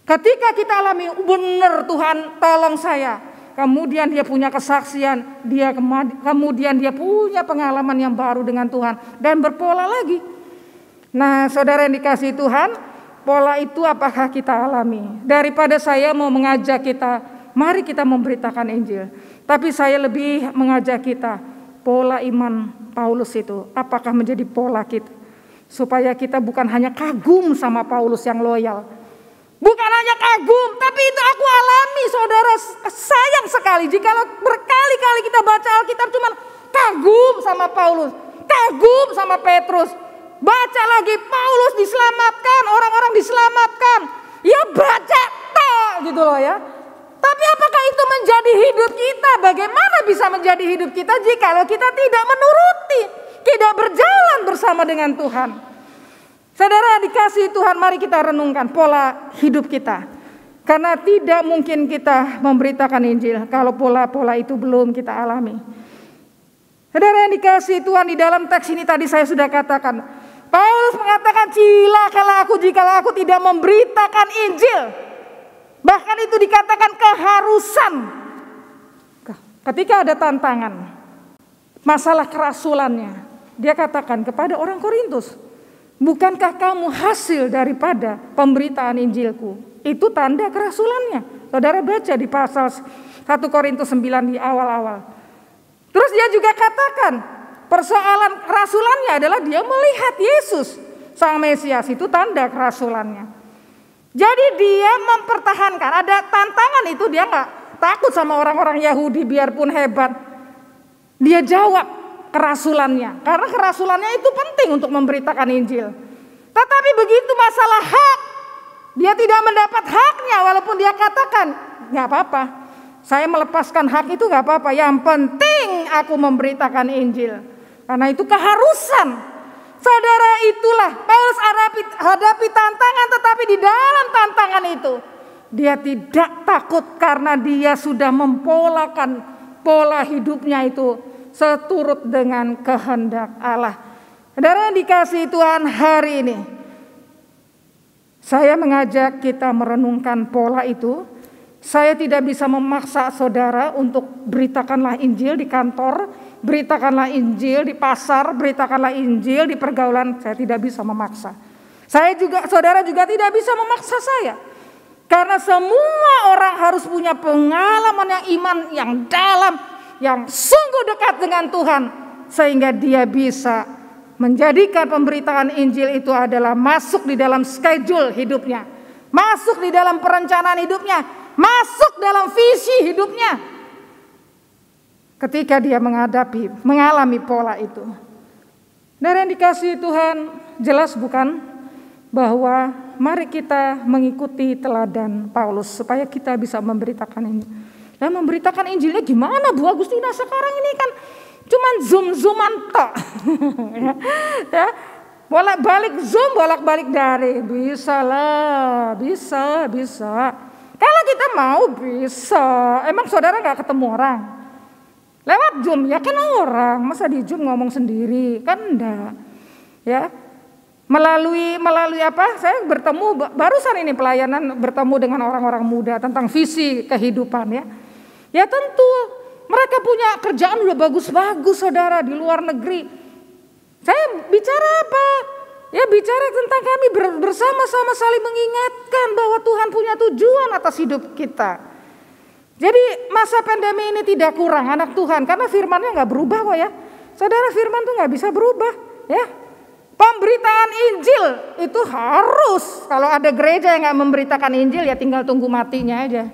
Ketika kita alami, benar Tuhan tolong saya. Kemudian dia punya kesaksian, kemudian dia punya pengalaman yang baru dengan Tuhan. Dan berpola lagi. Nah, saudara yang dikasihi Tuhan, pola itu apakah kita alami? Daripada saya mau mengajak kita, mari kita memberitakan Injil. Tapi saya lebih mengajak kita, pola iman Paulus itu, apakah menjadi pola kita? Supaya kita bukan hanya kagum sama Paulus yang loyal. Bukan hanya kagum, tapi itu aku alami, saudara. Sayang sekali jika berkali-kali kita baca Alkitab cuma kagum sama Paulus, kagum sama Petrus. Baca lagi Paulus diselamatkan, orang-orang diselamatkan. Ya baca gitu loh ya. Tapi apakah itu menjadi hidup kita? Bagaimana bisa menjadi hidup kita jika kita tidak menuruti, tidak berjalan bersama dengan Tuhan? Saudara dikasihi Tuhan, mari kita renungkan pola hidup kita. Karena tidak mungkin kita memberitakan Injil kalau pola-pola itu belum kita alami. Saudara yang dikasihi Tuhan, di dalam teks ini tadi saya sudah katakan, Paulus mengatakan, celakalah aku jikalau aku tidak memberitakan Injil. Bahkan itu dikatakan keharusan. Ketika ada tantangan, masalah kerasulannya, dia katakan kepada orang Korintus, bukankah kamu hasil daripada pemberitaan Injilku? Itu tanda kerasulannya. Saudara baca di pasal 1 Korintus 9 di awal-awal. Terus dia juga katakan, persoalan kerasulannya adalah dia melihat Yesus, Sang Mesias, itu tanda kerasulannya. Jadi dia mempertahankan, ada tantangan itu dia nggak takut sama orang-orang Yahudi biarpun hebat. Dia jawab kerasulannya, karena kerasulannya itu penting untuk memberitakan Injil. Tetapi begitu masalah hak, dia tidak mendapat haknya walaupun dia katakan, nggak apa-apa, saya melepaskan hak itu nggak apa-apa, yang penting aku memberitakan Injil. Karena itu keharusan. Saudara, itulah Paulus hadapi tantangan, tetapi di dalam tantangan itu dia tidak takut karena dia sudah mempolakan pola hidupnya itu seturut dengan kehendak Allah. Saudara yang dikasihi Tuhan, hari ini saya mengajak kita merenungkan pola itu. Saya tidak bisa memaksa saudara untuk beritakanlah Injil di kantor, beritakanlah Injil di pasar, beritakanlah Injil di pergaulan. Saya tidak bisa memaksa. Saudara juga tidak bisa memaksa saya. Karena semua orang harus punya pengalaman yang iman yang dalam, yang sungguh dekat dengan Tuhan. Sehingga dia bisa menjadikan pemberitaan Injil itu adalah masuk di dalam schedule hidupnya. Masuk di dalam perencanaan hidupnya. Masuk dalam visi hidupnya. Ketika dia mengalami pola itu. Dan yang dikasihi Tuhan, jelas bukan bahwa mari kita mengikuti teladan Paulus supaya kita bisa memberitakan ini. Dan memberitakan Injilnya gimana Bu Agustina? Sekarang ini kan cuman zoom-zooman tok. Ya. Bolak-balik zoom, bolak-balik dari. Bisa lah, bisa. Kalau kita mau bisa. Emang saudara gak ketemu orang? Lewat Zoom, ya kan orang. Masa di Zoom ngomong sendiri? Kan enggak. Ya. Melalui apa? Saya bertemu, barusan ini pelayanan bertemu dengan orang-orang muda tentang visi kehidupan ya. Ya tentu, mereka punya kerjaan udah bagus-bagus saudara di luar negeri. Saya bicara apa? Ya bicara tentang kami bersama-sama saling mengingatkan bahwa Tuhan punya tujuan atas hidup kita. Jadi masa pandemi ini tidak kurang anak Tuhan karena firman-Nya nggak berubah kok ya. Saudara, firman tuh nggak bisa berubah ya. Pemberitaan Injil itu harus, kalau ada gereja yang nggak memberitakan Injil ya tinggal tunggu matinya aja.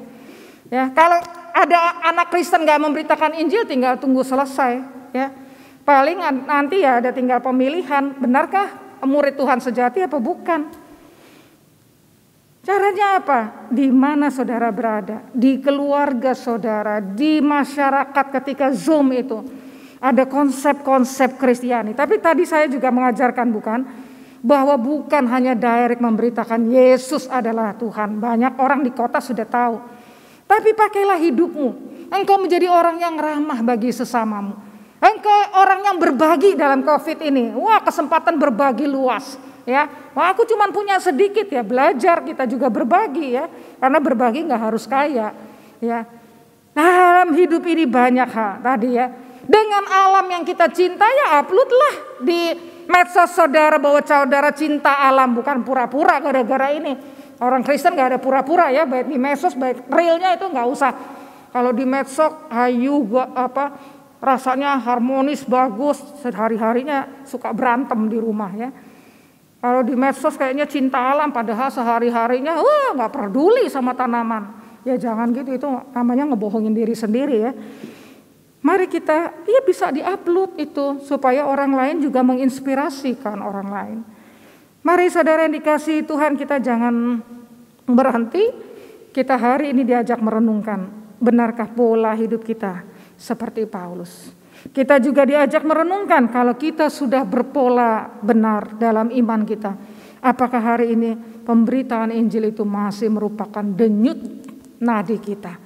Ya, kalau ada anak Kristen nggak memberitakan Injil, tinggal tunggu selesai. Ya, paling nanti ya ada tinggal pemilihan. Benarkah murid Tuhan sejati apa bukan? Caranya apa? Di mana saudara berada? Di keluarga saudara, di masyarakat ketika Zoom itu ada konsep-konsep Kristiani. Tapi tadi saya juga mengajarkan bukan? Bahwa bukan hanya direct memberitakan Yesus adalah Tuhan. Banyak orang di kota sudah tahu. Tapi pakailah hidupmu. Engkau menjadi orang yang ramah bagi sesamamu. Engkau orang yang berbagi dalam COVID ini. Wah, kesempatan berbagi luas. Ya, wah, aku cuma punya sedikit ya. Belajar kita juga berbagi ya. Karena berbagi nggak harus kaya. Ya, dalam hidup ini banyak hal tadi ya. Dengan alam yang kita cinta ya uploadlah di medsos saudara bahwa saudara cinta alam, bukan pura-pura gara-gara ini. Orang Kristen gak ada pura-pura ya, baik di medsos baik realnya itu gak usah. Kalau di medsos hayu rasanya harmonis bagus, sehari-harinya suka berantem di rumah ya. Kalau di medsos kayaknya cinta alam, padahal sehari-harinya gak peduli sama tanaman. Ya jangan gitu, itu namanya ngebohongin diri sendiri ya. Mari kita bisa diupload itu supaya orang lain juga menginspirasikan orang lain. Mari saudara yang dikasihi Tuhan, kita jangan berhenti. Kita hari ini diajak merenungkan, benarkah pola hidup kita seperti Paulus? Kita juga diajak merenungkan kalau kita sudah berpola benar dalam iman kita. Apakah hari ini pemberitaan Injil itu masih merupakan denyut nadi kita?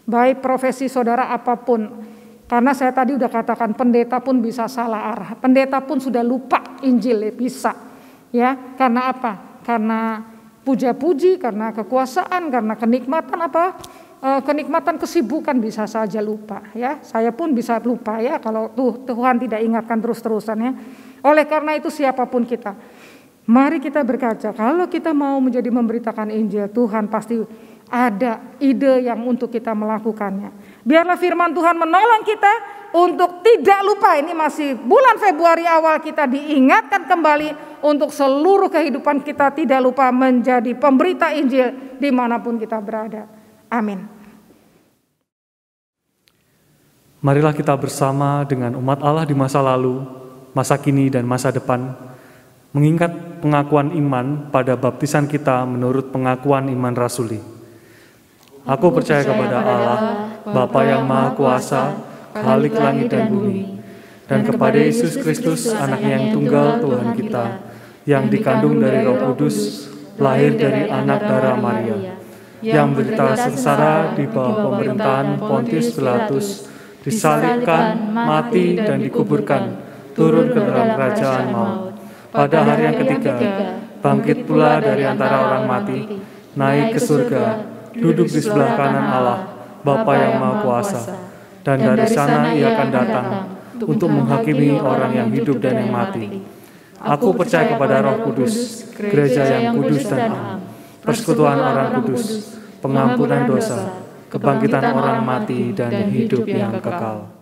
Baik profesi saudara apapun. Karena saya tadi udah katakan pendeta pun bisa salah arah. Pendeta pun sudah lupa Injil, bisa. Ya, karena apa? Karena puja-puji, karena kekuasaan, karena kenikmatan apa? Kenikmatan kesibukan bisa saja lupa. Ya, saya pun bisa lupa ya kalau Tuhan tidak ingatkan terus-terusan ya. Oleh karena itu siapapun kita, mari kita berkaca. Kalau kita mau menjadi memberitakan Injil, Tuhan pasti ada ide yang untuk kita melakukannya. Biarlah firman Tuhan menolong kita untuk tidak lupa. Ini masih bulan Februari awal, kita diingatkan kembali untuk seluruh kehidupan kita tidak lupa menjadi pemberita Injil dimanapun kita berada. Amin. Marilah kita bersama dengan umat Allah di masa lalu, masa kini dan masa depan, mengingat pengakuan iman pada baptisan kita menurut pengakuan iman rasuli. Aku percaya kepada Allah, Bapa yang Maha Kuasa, Khalik langit dan bumi, dan kepada Yesus Kristus, Anaknya yang tunggal Tuhan kita, yang dikandung dari Roh Kudus, lahir dari anak darah Maria, yang menderita sengsara di bawah pemerintahan Pontius Pilatus, disalibkan, mati dan dikuburkan, turun ke dalam kerajaan maut. Pada hari yang ketiga, bangkit pula dari antara orang mati, naik ke surga, duduk di sebelah kanan Allah, Bapa yang Maha Kuasa, dan dari sana Ia akan datang untuk menghakimi orang yang hidup dan yang mati. Aku percaya kepada Roh Kudus, gereja yang kudus dan am, persekutuan orang kudus, pengampunan dosa, kebangkitan orang mati dan hidup yang kekal.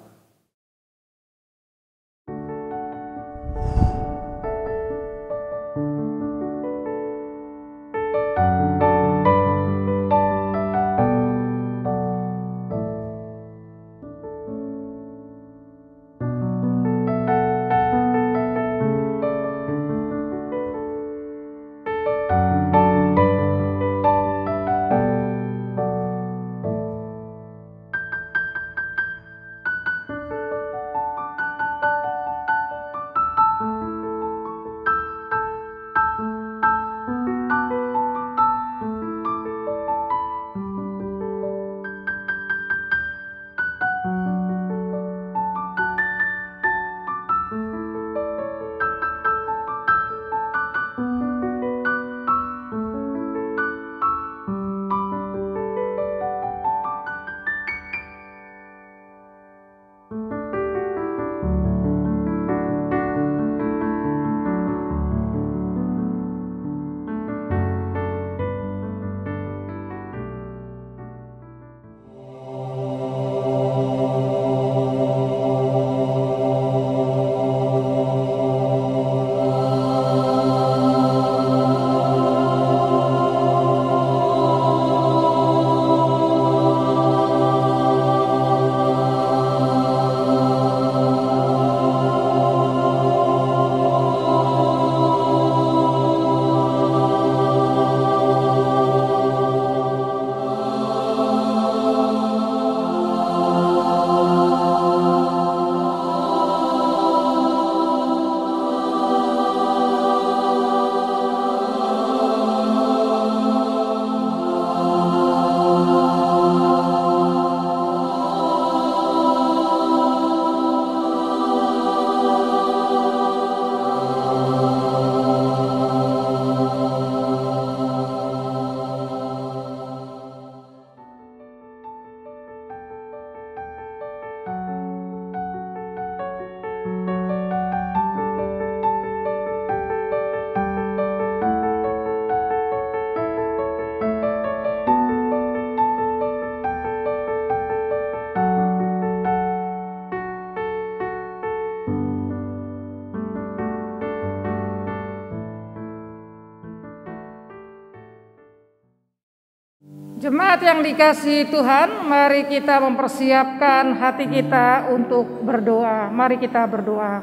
Jemaat yang dikasihi Tuhan, mari kita mempersiapkan hati kita untuk berdoa. Mari kita berdoa.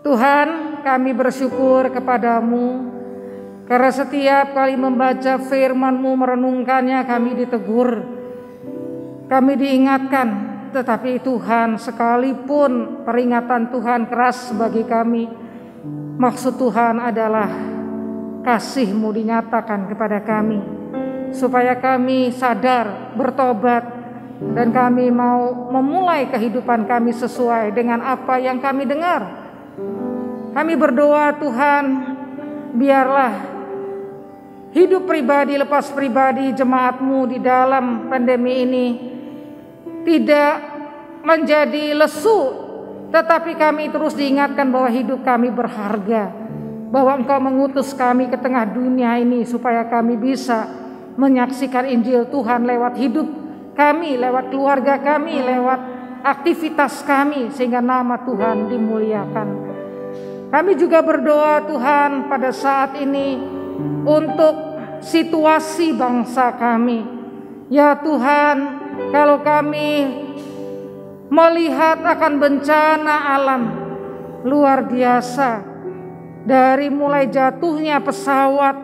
Tuhan, kami bersyukur kepadamu karena setiap kali membaca firman-Mu, merenungkannya, kami ditegur, kami diingatkan. Tetapi Tuhan, sekalipun peringatan Tuhan keras bagi kami, maksud Tuhan adalah kasih-Mu dinyatakan kepada kami, supaya kami sadar, bertobat, dan kami mau memulai kehidupan kami sesuai dengan apa yang kami dengar. Kami berdoa Tuhan, biarlah hidup pribadi lepas pribadi jemaat-Mu di dalam pandemi ini tidak menjadi lesu, tetapi kami terus diingatkan bahwa hidup kami berharga, bahwa Engkau mengutus kami ke tengah dunia ini supaya kami bisa menyaksikan Injil Tuhan lewat hidup kami, lewat keluarga kami, lewat aktivitas kami, sehingga nama Tuhan dimuliakan. Kami juga berdoa Tuhan pada saat ini untuk situasi bangsa kami. Ya Tuhan, kalau kami melihat akan bencana alam luar biasa, dari mulai jatuhnya pesawat,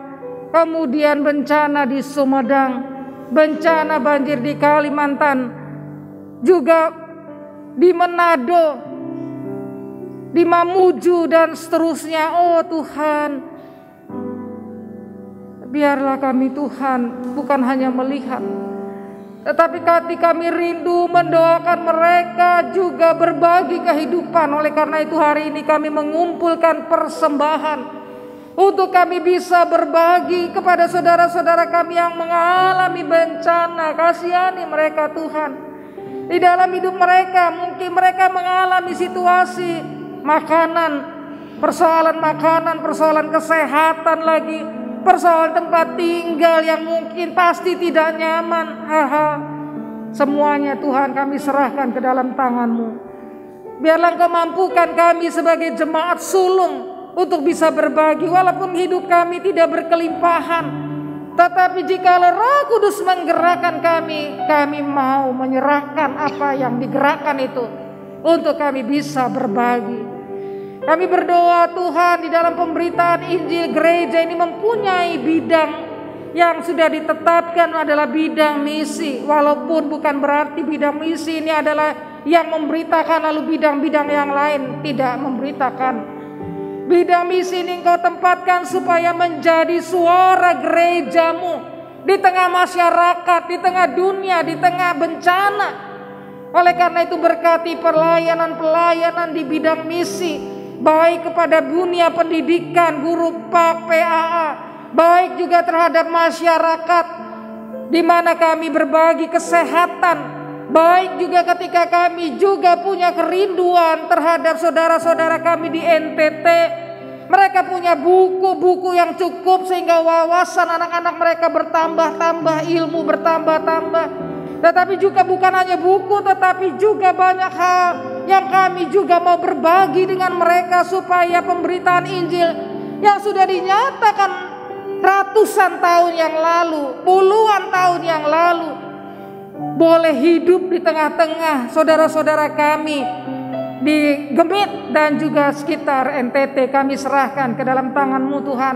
kemudian bencana di Sumedang, bencana banjir di Kalimantan, juga di Manado, di Mamuju dan seterusnya. Oh Tuhan, biarlah kami Tuhan bukan hanya melihat, tetapi hati kami rindu mendoakan mereka, juga berbagi kehidupan. Oleh karena itu hari ini kami mengumpulkan persembahan untuk kami bisa berbagi kepada saudara-saudara kami yang mengalami bencana. Kasihani mereka Tuhan. Di dalam hidup mereka mungkin mereka mengalami situasi makanan, persoalan kesehatan lagi, persoalan tempat tinggal yang mungkin pasti tidak nyaman. Semuanya Tuhan kami serahkan ke dalam tangan-Mu. Biarlah Engkau mampukan kami sebagai jemaat sulung untuk bisa berbagi, walaupun hidup kami tidak berkelimpahan, tetapi jika Roh Kudus menggerakkan kami mau menyerahkan apa yang digerakkan itu untuk kami bisa berbagi. Kami berdoa Tuhan, di dalam pemberitaan Injil gereja ini mempunyai bidang yang sudah ditetapkan adalah bidang misi. Walaupun bukan berarti bidang misi ini adalah yang memberitakan lalu bidang-bidang yang lain tidak memberitakan. Bidang misi ini Engkau tempatkan supaya menjadi suara gereja-Mu di tengah masyarakat, di tengah dunia, di tengah bencana. Oleh karena itu berkati pelayanan-pelayanan di bidang misi, baik kepada dunia pendidikan, guru PAA, baik juga terhadap masyarakat di mana kami berbagi kesehatan, baik juga ketika kami juga punya kerinduan terhadap saudara-saudara kami di NTT. Mereka punya buku-buku yang cukup sehingga wawasan anak-anak mereka bertambah-tambah, ilmu bertambah-tambah. Tetapi juga bukan hanya buku, tetapi juga banyak hal yang kami juga mau berbagi dengan mereka supaya pemberitaan Injil yang sudah dinyatakan ratusan tahun yang lalu, puluhan tahun yang lalu, boleh hidup di tengah-tengah saudara-saudara kami di Gemit dan juga sekitar NTT. Kami serahkan ke dalam tangan-Mu Tuhan.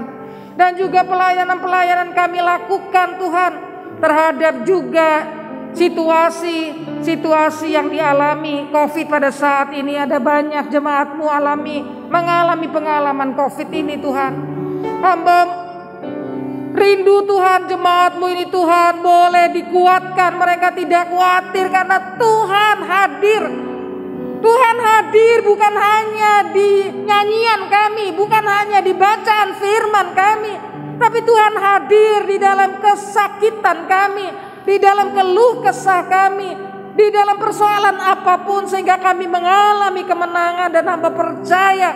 Dan juga pelayanan-pelayanan kami lakukan Tuhan terhadap juga situasi yang dialami COVID pada saat ini. Ada banyak jemaat-Mu mengalami pengalaman COVID ini Tuhan. Hamba rindu Tuhan, jemaat-Mu ini Tuhan boleh dikuatkan, mereka tidak khawatir karena Tuhan hadir. Tuhan hadir bukan hanya di nyanyian kami, bukan hanya di bacaan firman kami, tapi Tuhan hadir di dalam kesakitan kami, di dalam keluh kesah kami, di dalam persoalan apapun, sehingga kami mengalami kemenangan. Dan hamba percaya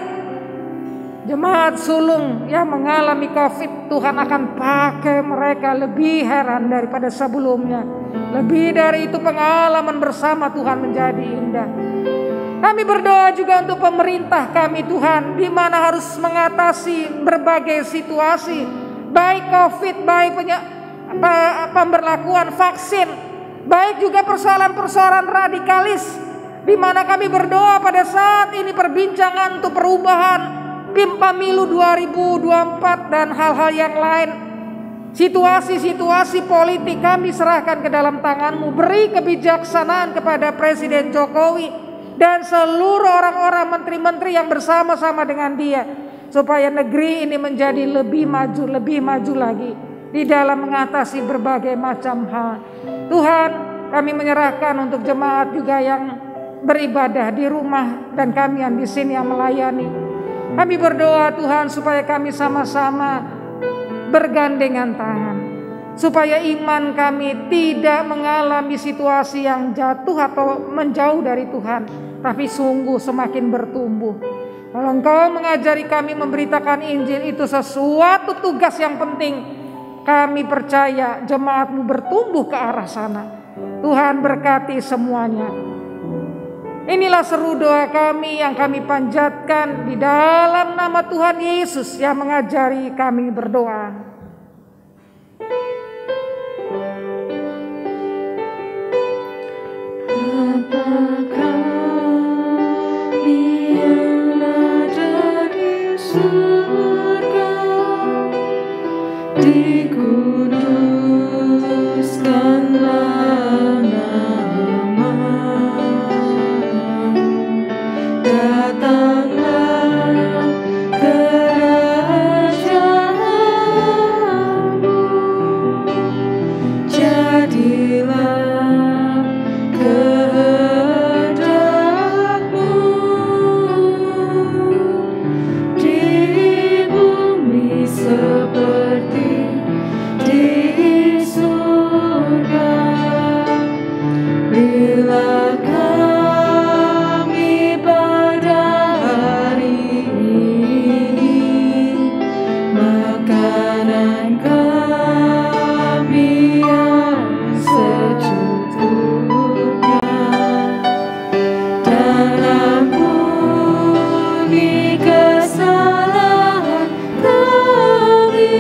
jemaat sulung yang mengalami COVID, Tuhan akan pakai mereka lebih heran daripada sebelumnya. Lebih dari itu, pengalaman bersama Tuhan menjadi indah. Kami berdoa juga untuk pemerintah kami Tuhan, di mana harus mengatasi berbagai situasi, baik COVID, baik pemberlakuan vaksin, baik juga persoalan-persoalan radikalis, di mana kami berdoa pada saat ini perbincangan untuk perubahan pemilu 2024 dan hal-hal yang lain. Situasi-situasi politik kami serahkan ke dalam tangan-Mu. Beri kebijaksanaan kepada Presiden Jokowi dan seluruh orang-orang menteri-menteri yang bersama-sama dengan dia, supaya negeri ini menjadi lebih maju lagi di dalam mengatasi berbagai macam hal. Tuhan, kami menyerahkan untuk jemaat juga yang beribadah di rumah dan kami yang di sini yang melayani. Kami berdoa Tuhan supaya kami sama-sama bergandengan tangan, supaya iman kami tidak mengalami situasi yang jatuh atau menjauh dari Tuhan, tapi sungguh semakin bertumbuh. Kalau Engkau mengajari kami memberitakan Injil itu sesuatu tugas yang penting, kami percaya jemaat-Mu bertumbuh ke arah sana. Tuhan berkati semuanya. Inilah seru doa kami yang kami panjatkan di dalam nama Tuhan Yesus yang mengajari kami berdoa. Dikuduskanlah nama-Mu, datanglah kerajaan-Mu, jadilah kehendak-Mu di bumi seperti di surga. Berilah kami pada hari ini makanan kami yang secukupnya, dan ampuni kesalahan kami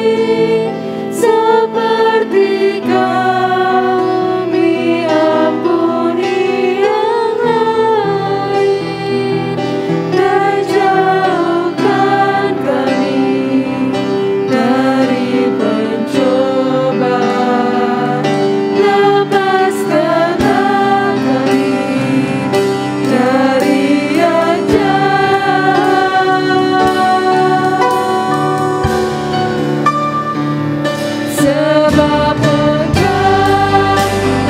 seperti kami ampuni yang lain, dan jauhkan kami dari pencobaan, lepaskanlah kami dari yang jahat, sebab Engkau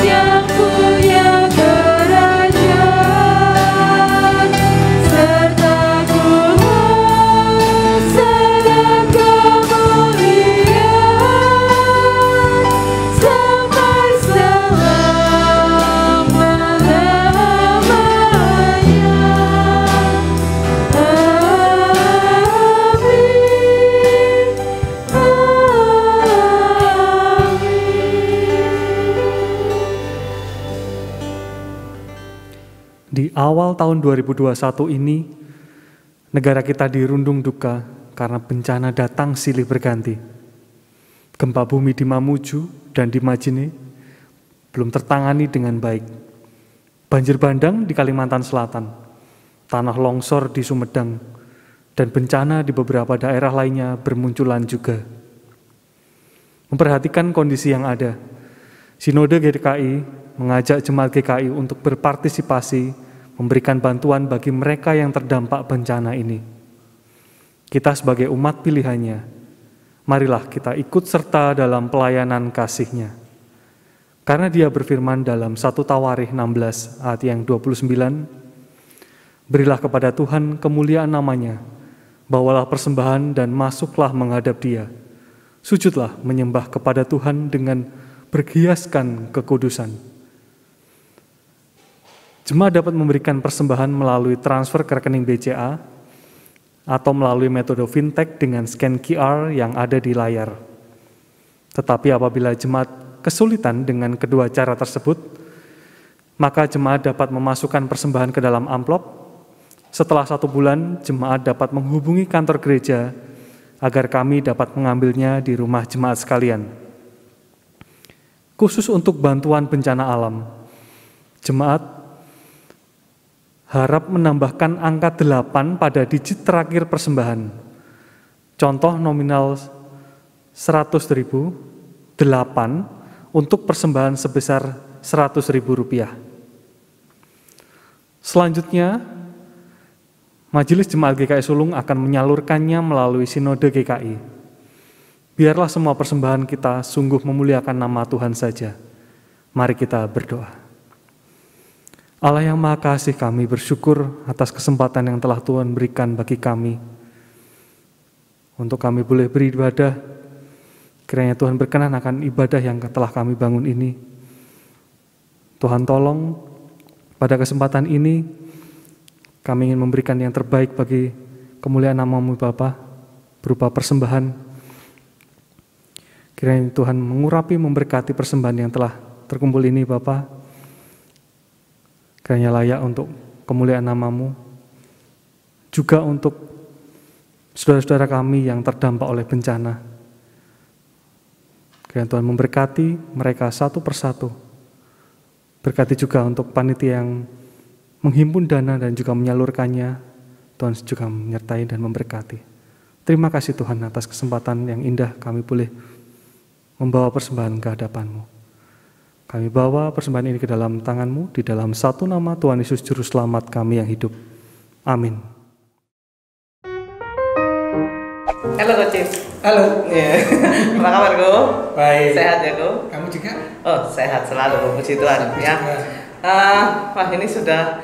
yang punya kerajaan serta kuasa dan kemuliaan sampai selama-lamanya. Di awal tahun 2021 ini, negara kita dirundung duka karena bencana datang silih berganti. Gempa bumi di Mamuju dan di Majene belum tertangani dengan baik. Banjir bandang di Kalimantan Selatan, tanah longsor di Sumedang, dan bencana di beberapa daerah lainnya bermunculan juga. Memperhatikan kondisi yang ada, Sinode GKI mengajak jemaat GKI untuk berpartisipasi memberikan bantuan bagi mereka yang terdampak bencana ini. Kita sebagai umat pilihannya, marilah kita ikut serta dalam pelayanan kasih-Nya. Karena Dia berfirman dalam 1 Tawarikh 16 ayat yang 29, berilah kepada Tuhan kemuliaan namanya, bawalah persembahan dan masuklah menghadap Dia. Sujudlah menyembah kepada Tuhan dengan berhiaskan kekudusan. Jemaat dapat memberikan persembahan melalui transfer ke rekening BCA atau melalui metode fintech dengan scan QR yang ada di layar. Tetapi apabila jemaat kesulitan dengan kedua cara tersebut, maka jemaat dapat memasukkan persembahan ke dalam amplop. Setelah 1 bulan, jemaat dapat menghubungi kantor gereja agar kami dapat mengambilnya di rumah jemaat sekalian. Khusus untuk bantuan bencana alam, jemaat harap menambahkan angka 8 pada digit terakhir persembahan. Contoh nominal 100.000, 8 untuk persembahan sebesar Rp100.000. Selanjutnya, Majelis Jemaat GKI Sulung akan menyalurkannya melalui Sinode GKI. Biarlah semua persembahan kita sungguh memuliakan nama Tuhan saja. Mari kita berdoa. Allah yang Maha Kasih, kami bersyukur atas kesempatan yang telah Tuhan berikan bagi kami untuk kami boleh beribadah. Kiranya Tuhan berkenan akan ibadah yang telah kami bangun ini. Tuhan tolong pada kesempatan ini kami ingin memberikan yang terbaik bagi kemuliaan nama-Mu Bapa berupa persembahan. Kiranya Tuhan mengurapi, memberkati persembahan yang telah terkumpul ini Bapa. Kiranya layak untuk kemuliaan nama-Mu, juga untuk saudara-saudara kami yang terdampak oleh bencana. Kiranya Tuhan memberkati mereka satu persatu. Berkati juga untuk panitia yang menghimpun dana dan juga menyalurkannya. Tuhan juga menyertai dan memberkati. Terima kasih Tuhan atas kesempatan yang indah kami boleh membawa persembahan ke hadapan-Mu. Kami bawa persembahan ini ke dalam tangan-Mu, di dalam satu nama Tuhan Yesus Juru Selamat kami yang hidup. Amin. Halo Coach. Halo. Apa kabar Ko? Baik. Sehat ya Ko? Kamu juga? Oh sehat selalu, puji Tuhan ya. Wah ini sudah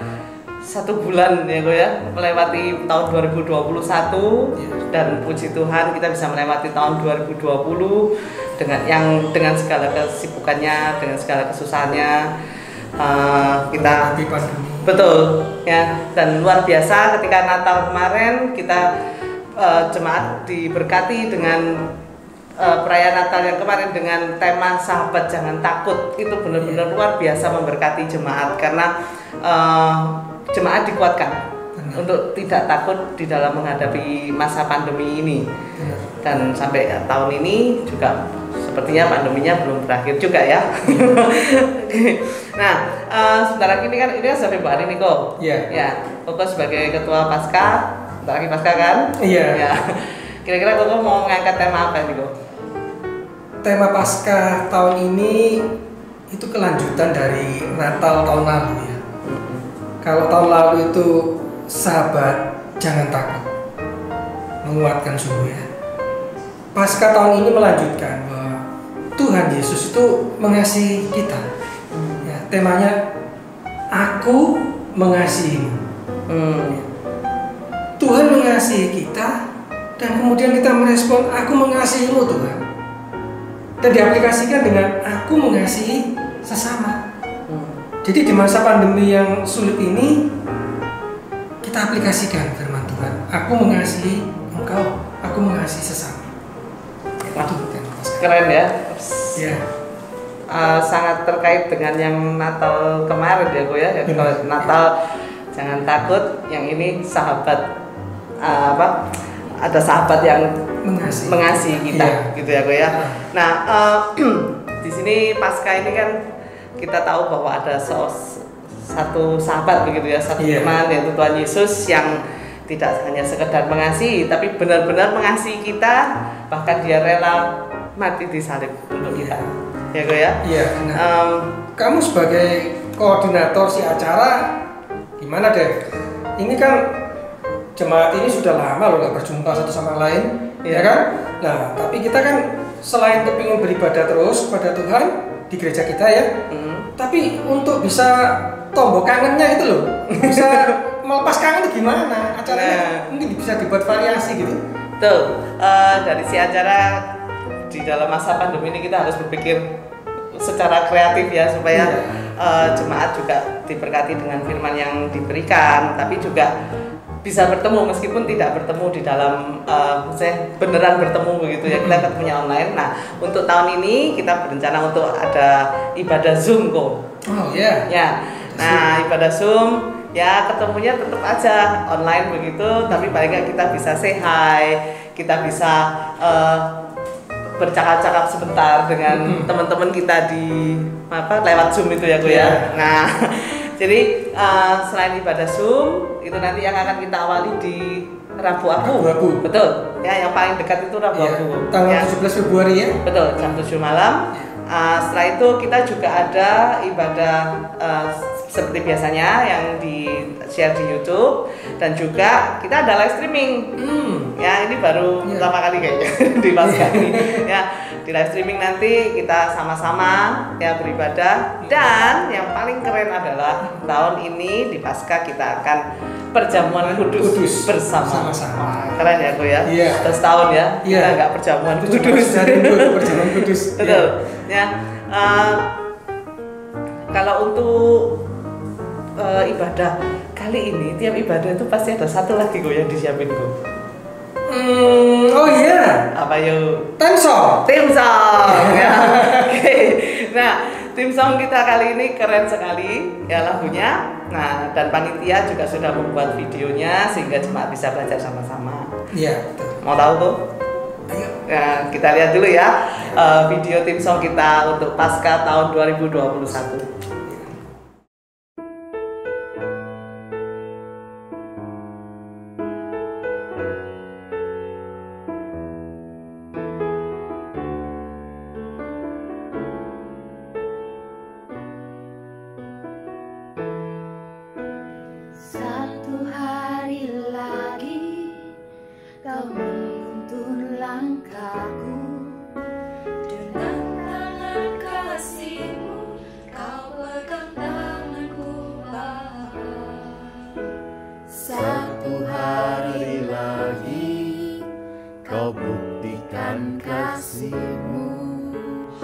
1 bulan ya Ko ya, melewati tahun 2021 dan puji Tuhan kita bisa melewati tahun 2020 dengan segala kesibukannya, dengan segala kesusahannya. Kita betul ya, dan luar biasa ketika Natal kemarin kita jemaat diberkati dengan perayaan Natal yang kemarin dengan tema sahabat jangan takut. Itu benar-benar luar biasa memberkati jemaat karena jemaat dikuatkan untuk tidak takut di dalam menghadapi masa pandemi ini. Dan sampai tahun ini juga sepertinya pandeminya belum berakhir juga ya. Nah, sebentar lagi ini kan sudah Februari nih Ko. Iya. Ya, Koko sebagai ketua Paskah, sebentar lagi Paskah kan? Iya. Ya. Kira-kira Koko mau mengangkat tema apa nih Ko? Tema Paskah tahun ini itu kelanjutan dari Natal tahun lalu ya. Kalau tahun lalu itu sahabat jangan takut, menguatkan sungguh ya. Paskah tahun ini melanjutkan bahwa Tuhan Yesus itu mengasihi kita. Ya, temanya Aku mengasihimu. Tuhan mengasihi kita dan kemudian kita merespon Aku mengasihimu Tuhan. Dan diaplikasikan dengan Aku mengasihi sesama. Jadi di masa pandemi yang sulit ini kita aplikasikan firman Tuhan. Aku mengasihi engkau, aku mengasihi sesama. Waduh, keren ya. Ya. Sangat terkait dengan yang Natal kemarin ya Ko ya. Kalau Natal jangan takut, yang ini sahabat ada sahabat yang mengasihi kita, gitu ya Ko ya. Nah, di sini Paskah ini kan kita tahu bahwa ada satu sahabat begitu ya, satu teman yaitu Tuhan Yesus yang tidak hanya sekedar mengasihi, tapi benar-benar mengasihi kita, bahkan Dia rela mati di salib untuk kita. Ya Ko ya? Iya. Kamu sebagai koordinator si acara gimana deh? Ini kan jemaat ini sudah lama loh gak berjumpa satu sama lain, ya kan? Nah, tapi kita kan selain kepingin beribadah terus kepada Tuhan di gereja kita ya, tapi untuk bisa tombok kangennya itu loh, bisa melepas kangen itu gimana? Acaranya mungkin bisa dibuat variasi gitu. Tuh, dari si acara di dalam masa pandemi ini kita harus berpikir secara kreatif ya, supaya jemaat juga diberkati dengan firman yang diberikan, tapi juga bisa bertemu meskipun tidak bertemu di dalam beneran bertemu begitu ya, kita ketemunya online. Nah, untuk tahun ini kita berencana untuk ada ibadah Zoom kok. Oh iya. Ya. Nah, ibadah Zoom ya ketemunya tetap aja online begitu, tapi paling nggak kita bisa say hi, kita bisa bercakap-cakap sebentar dengan teman-teman kita di lewat Zoom itu ya Bu ya. Nah, jadi selain ibadah Zoom itu nanti yang akan kita awali di Rabu Abu. Betul. Ya, yang paling dekat itu Rabu Abu. Tanggal 17 Februari ya. Betul, jam 7 malam. Setelah itu kita juga ada ibadah seperti biasanya yang di share di YouTube, dan juga kita ada live streaming. Ya, ini baru pertama kali kayaknya di Paskah ini. Ya, di live streaming nanti kita sama-sama ya beribadah, dan yang paling keren adalah tahun ini di Paskah kita akan perjamuan kudus bersama. Keren ya Bu ya? Iya. Sudah setahun ya, kita nggak perjamuan kudus. Perjamuan kudus. Betul. Ya, kalau untuk ibadah kali ini, tiap ibadah itu pasti ada satu lagi gue yang disiapin gue. Oh iya. Apa yuk? Tim song. Ya. Oke. Nah, tim song kita kali ini keren sekali ya lagunya. Nah, dan panitia juga sudah membuat videonya sehingga jemaat bisa belajar sama-sama. Iya. Mau tahu tuh? Nah, kita lihat dulu ya video tim song kita untuk Paskah tahun 2021. Satu hari lagi kau menuntun langkahku, dengan tangan kasih-Mu kau pegang tanganku Bapa. Satu hari lagi kau buktikan kasih-Mu,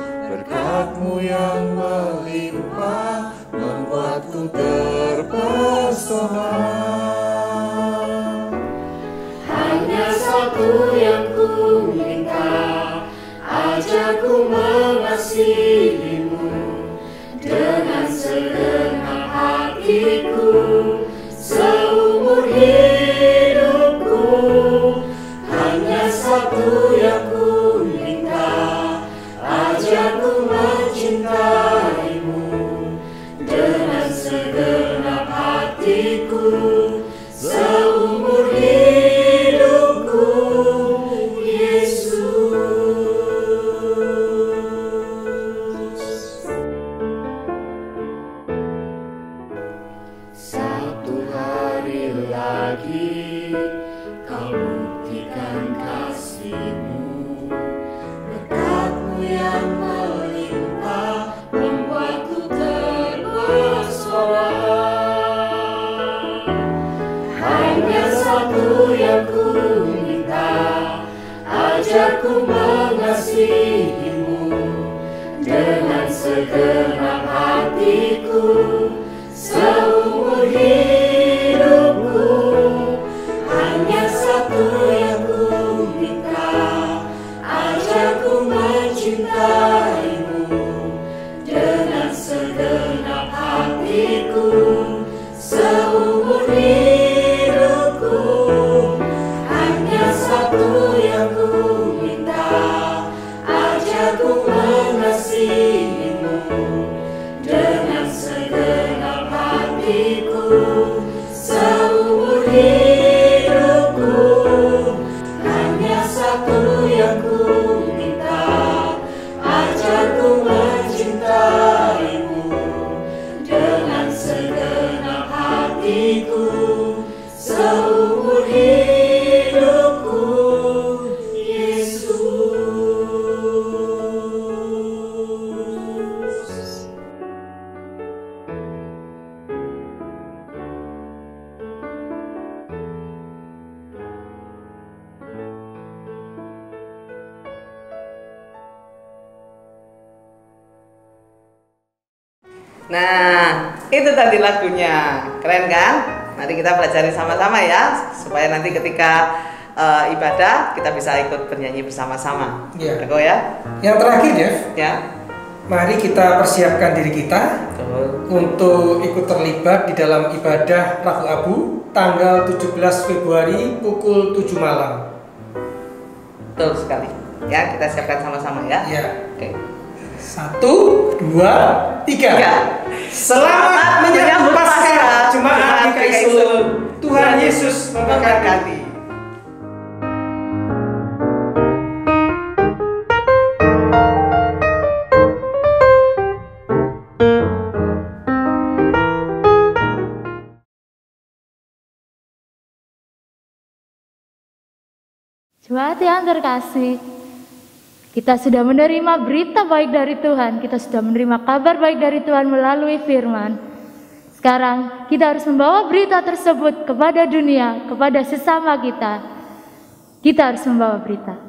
berkat-Mu yang melimpah membuatku terpesona. Hanya satu yang ku minta, ajarku mengasihi-Mu dengan segenap hatiku seumur hidupku. Hanya satu yang ku minta, ajarku mencintai-Mu dengan segenap hatiku seumur hidupku, Yesus. Satu hari lagi kau buktikan kasih-Mu, berkat-Mu yang melimpah membuatku terpesona. Hanya satu yang ku minta, ajarku mengasihi-Mu dengan segenap hatiku seumur hidupku. Hanya satu yang ku minta, ajarku mencintai-Mu dengan segenap hatiku seumur hidupku. Hanya satu yang ku minta, ajarku mengasihi-Mu dengan segenap hatiku seumur hidupku. Hanya satu yang ku minta, ajarku mencintai-Mu dengan segenap hatiku seumur hidupku, Yesus. Nah, itu tadi lagunya. Keren kan? Nanti kita pelajari sama-sama ya, supaya nanti ketika ibadah kita bisa ikut bernyanyi bersama-sama. Iya. Teguh ya? Yang terakhir, Dev, Ya. mari kita persiapkan diri kita Betul. untuk ikut terlibat di dalam ibadah Rabu Abu tanggal 17 Februari pukul 7 malam. Betul sekali. Ya, kita siapkan sama-sama ya. Iya. Oke. 1, 2, 3. Selamat menyambut Paskah Jemaat GKI Solo. Tuhan Yesus memberkati. Jemaat yang terkasih, kita sudah menerima berita baik dari Tuhan, kita sudah menerima kabar baik dari Tuhan melalui firman. Sekarang kita harus membawa berita tersebut kepada dunia, kepada sesama kita. Kita harus membawa berita.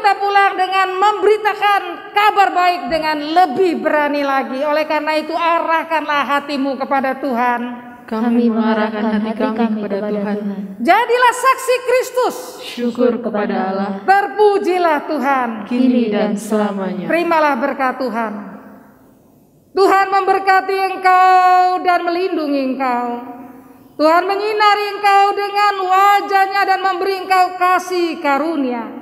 kita pulang dengan memberitakan kabar baik dengan lebih berani lagi. Oleh karena itu arahkanlah hatimu kepada Tuhan. Kami mengarahkan hati kami kepada Tuhan. Jadilah saksi Kristus. Syukur kepada Allah. Terpujilah Tuhan. Kini dan selamanya. Terimalah berkat Tuhan. Tuhan memberkati engkau dan melindungi engkau. Tuhan menyinari engkau dengan wajah-Nya dan memberi engkau kasih karunia.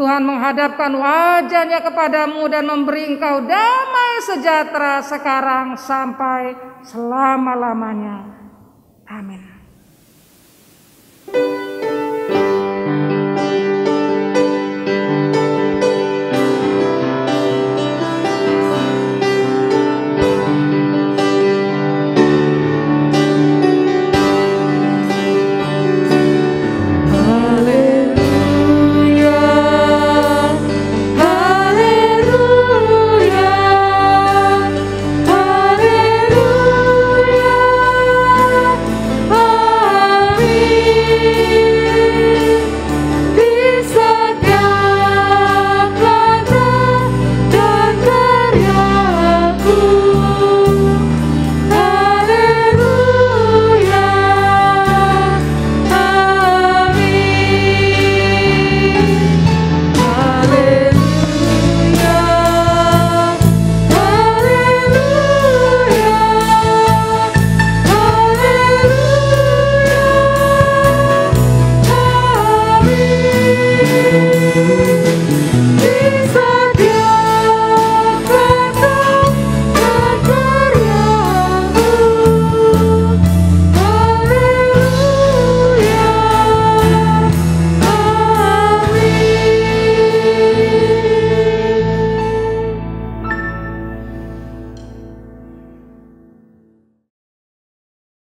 Tuhan menghadapkan wajah-Nya kepadamu dan memberi engkau damai sejahtera sekarang sampai selama-lamanya. Amin.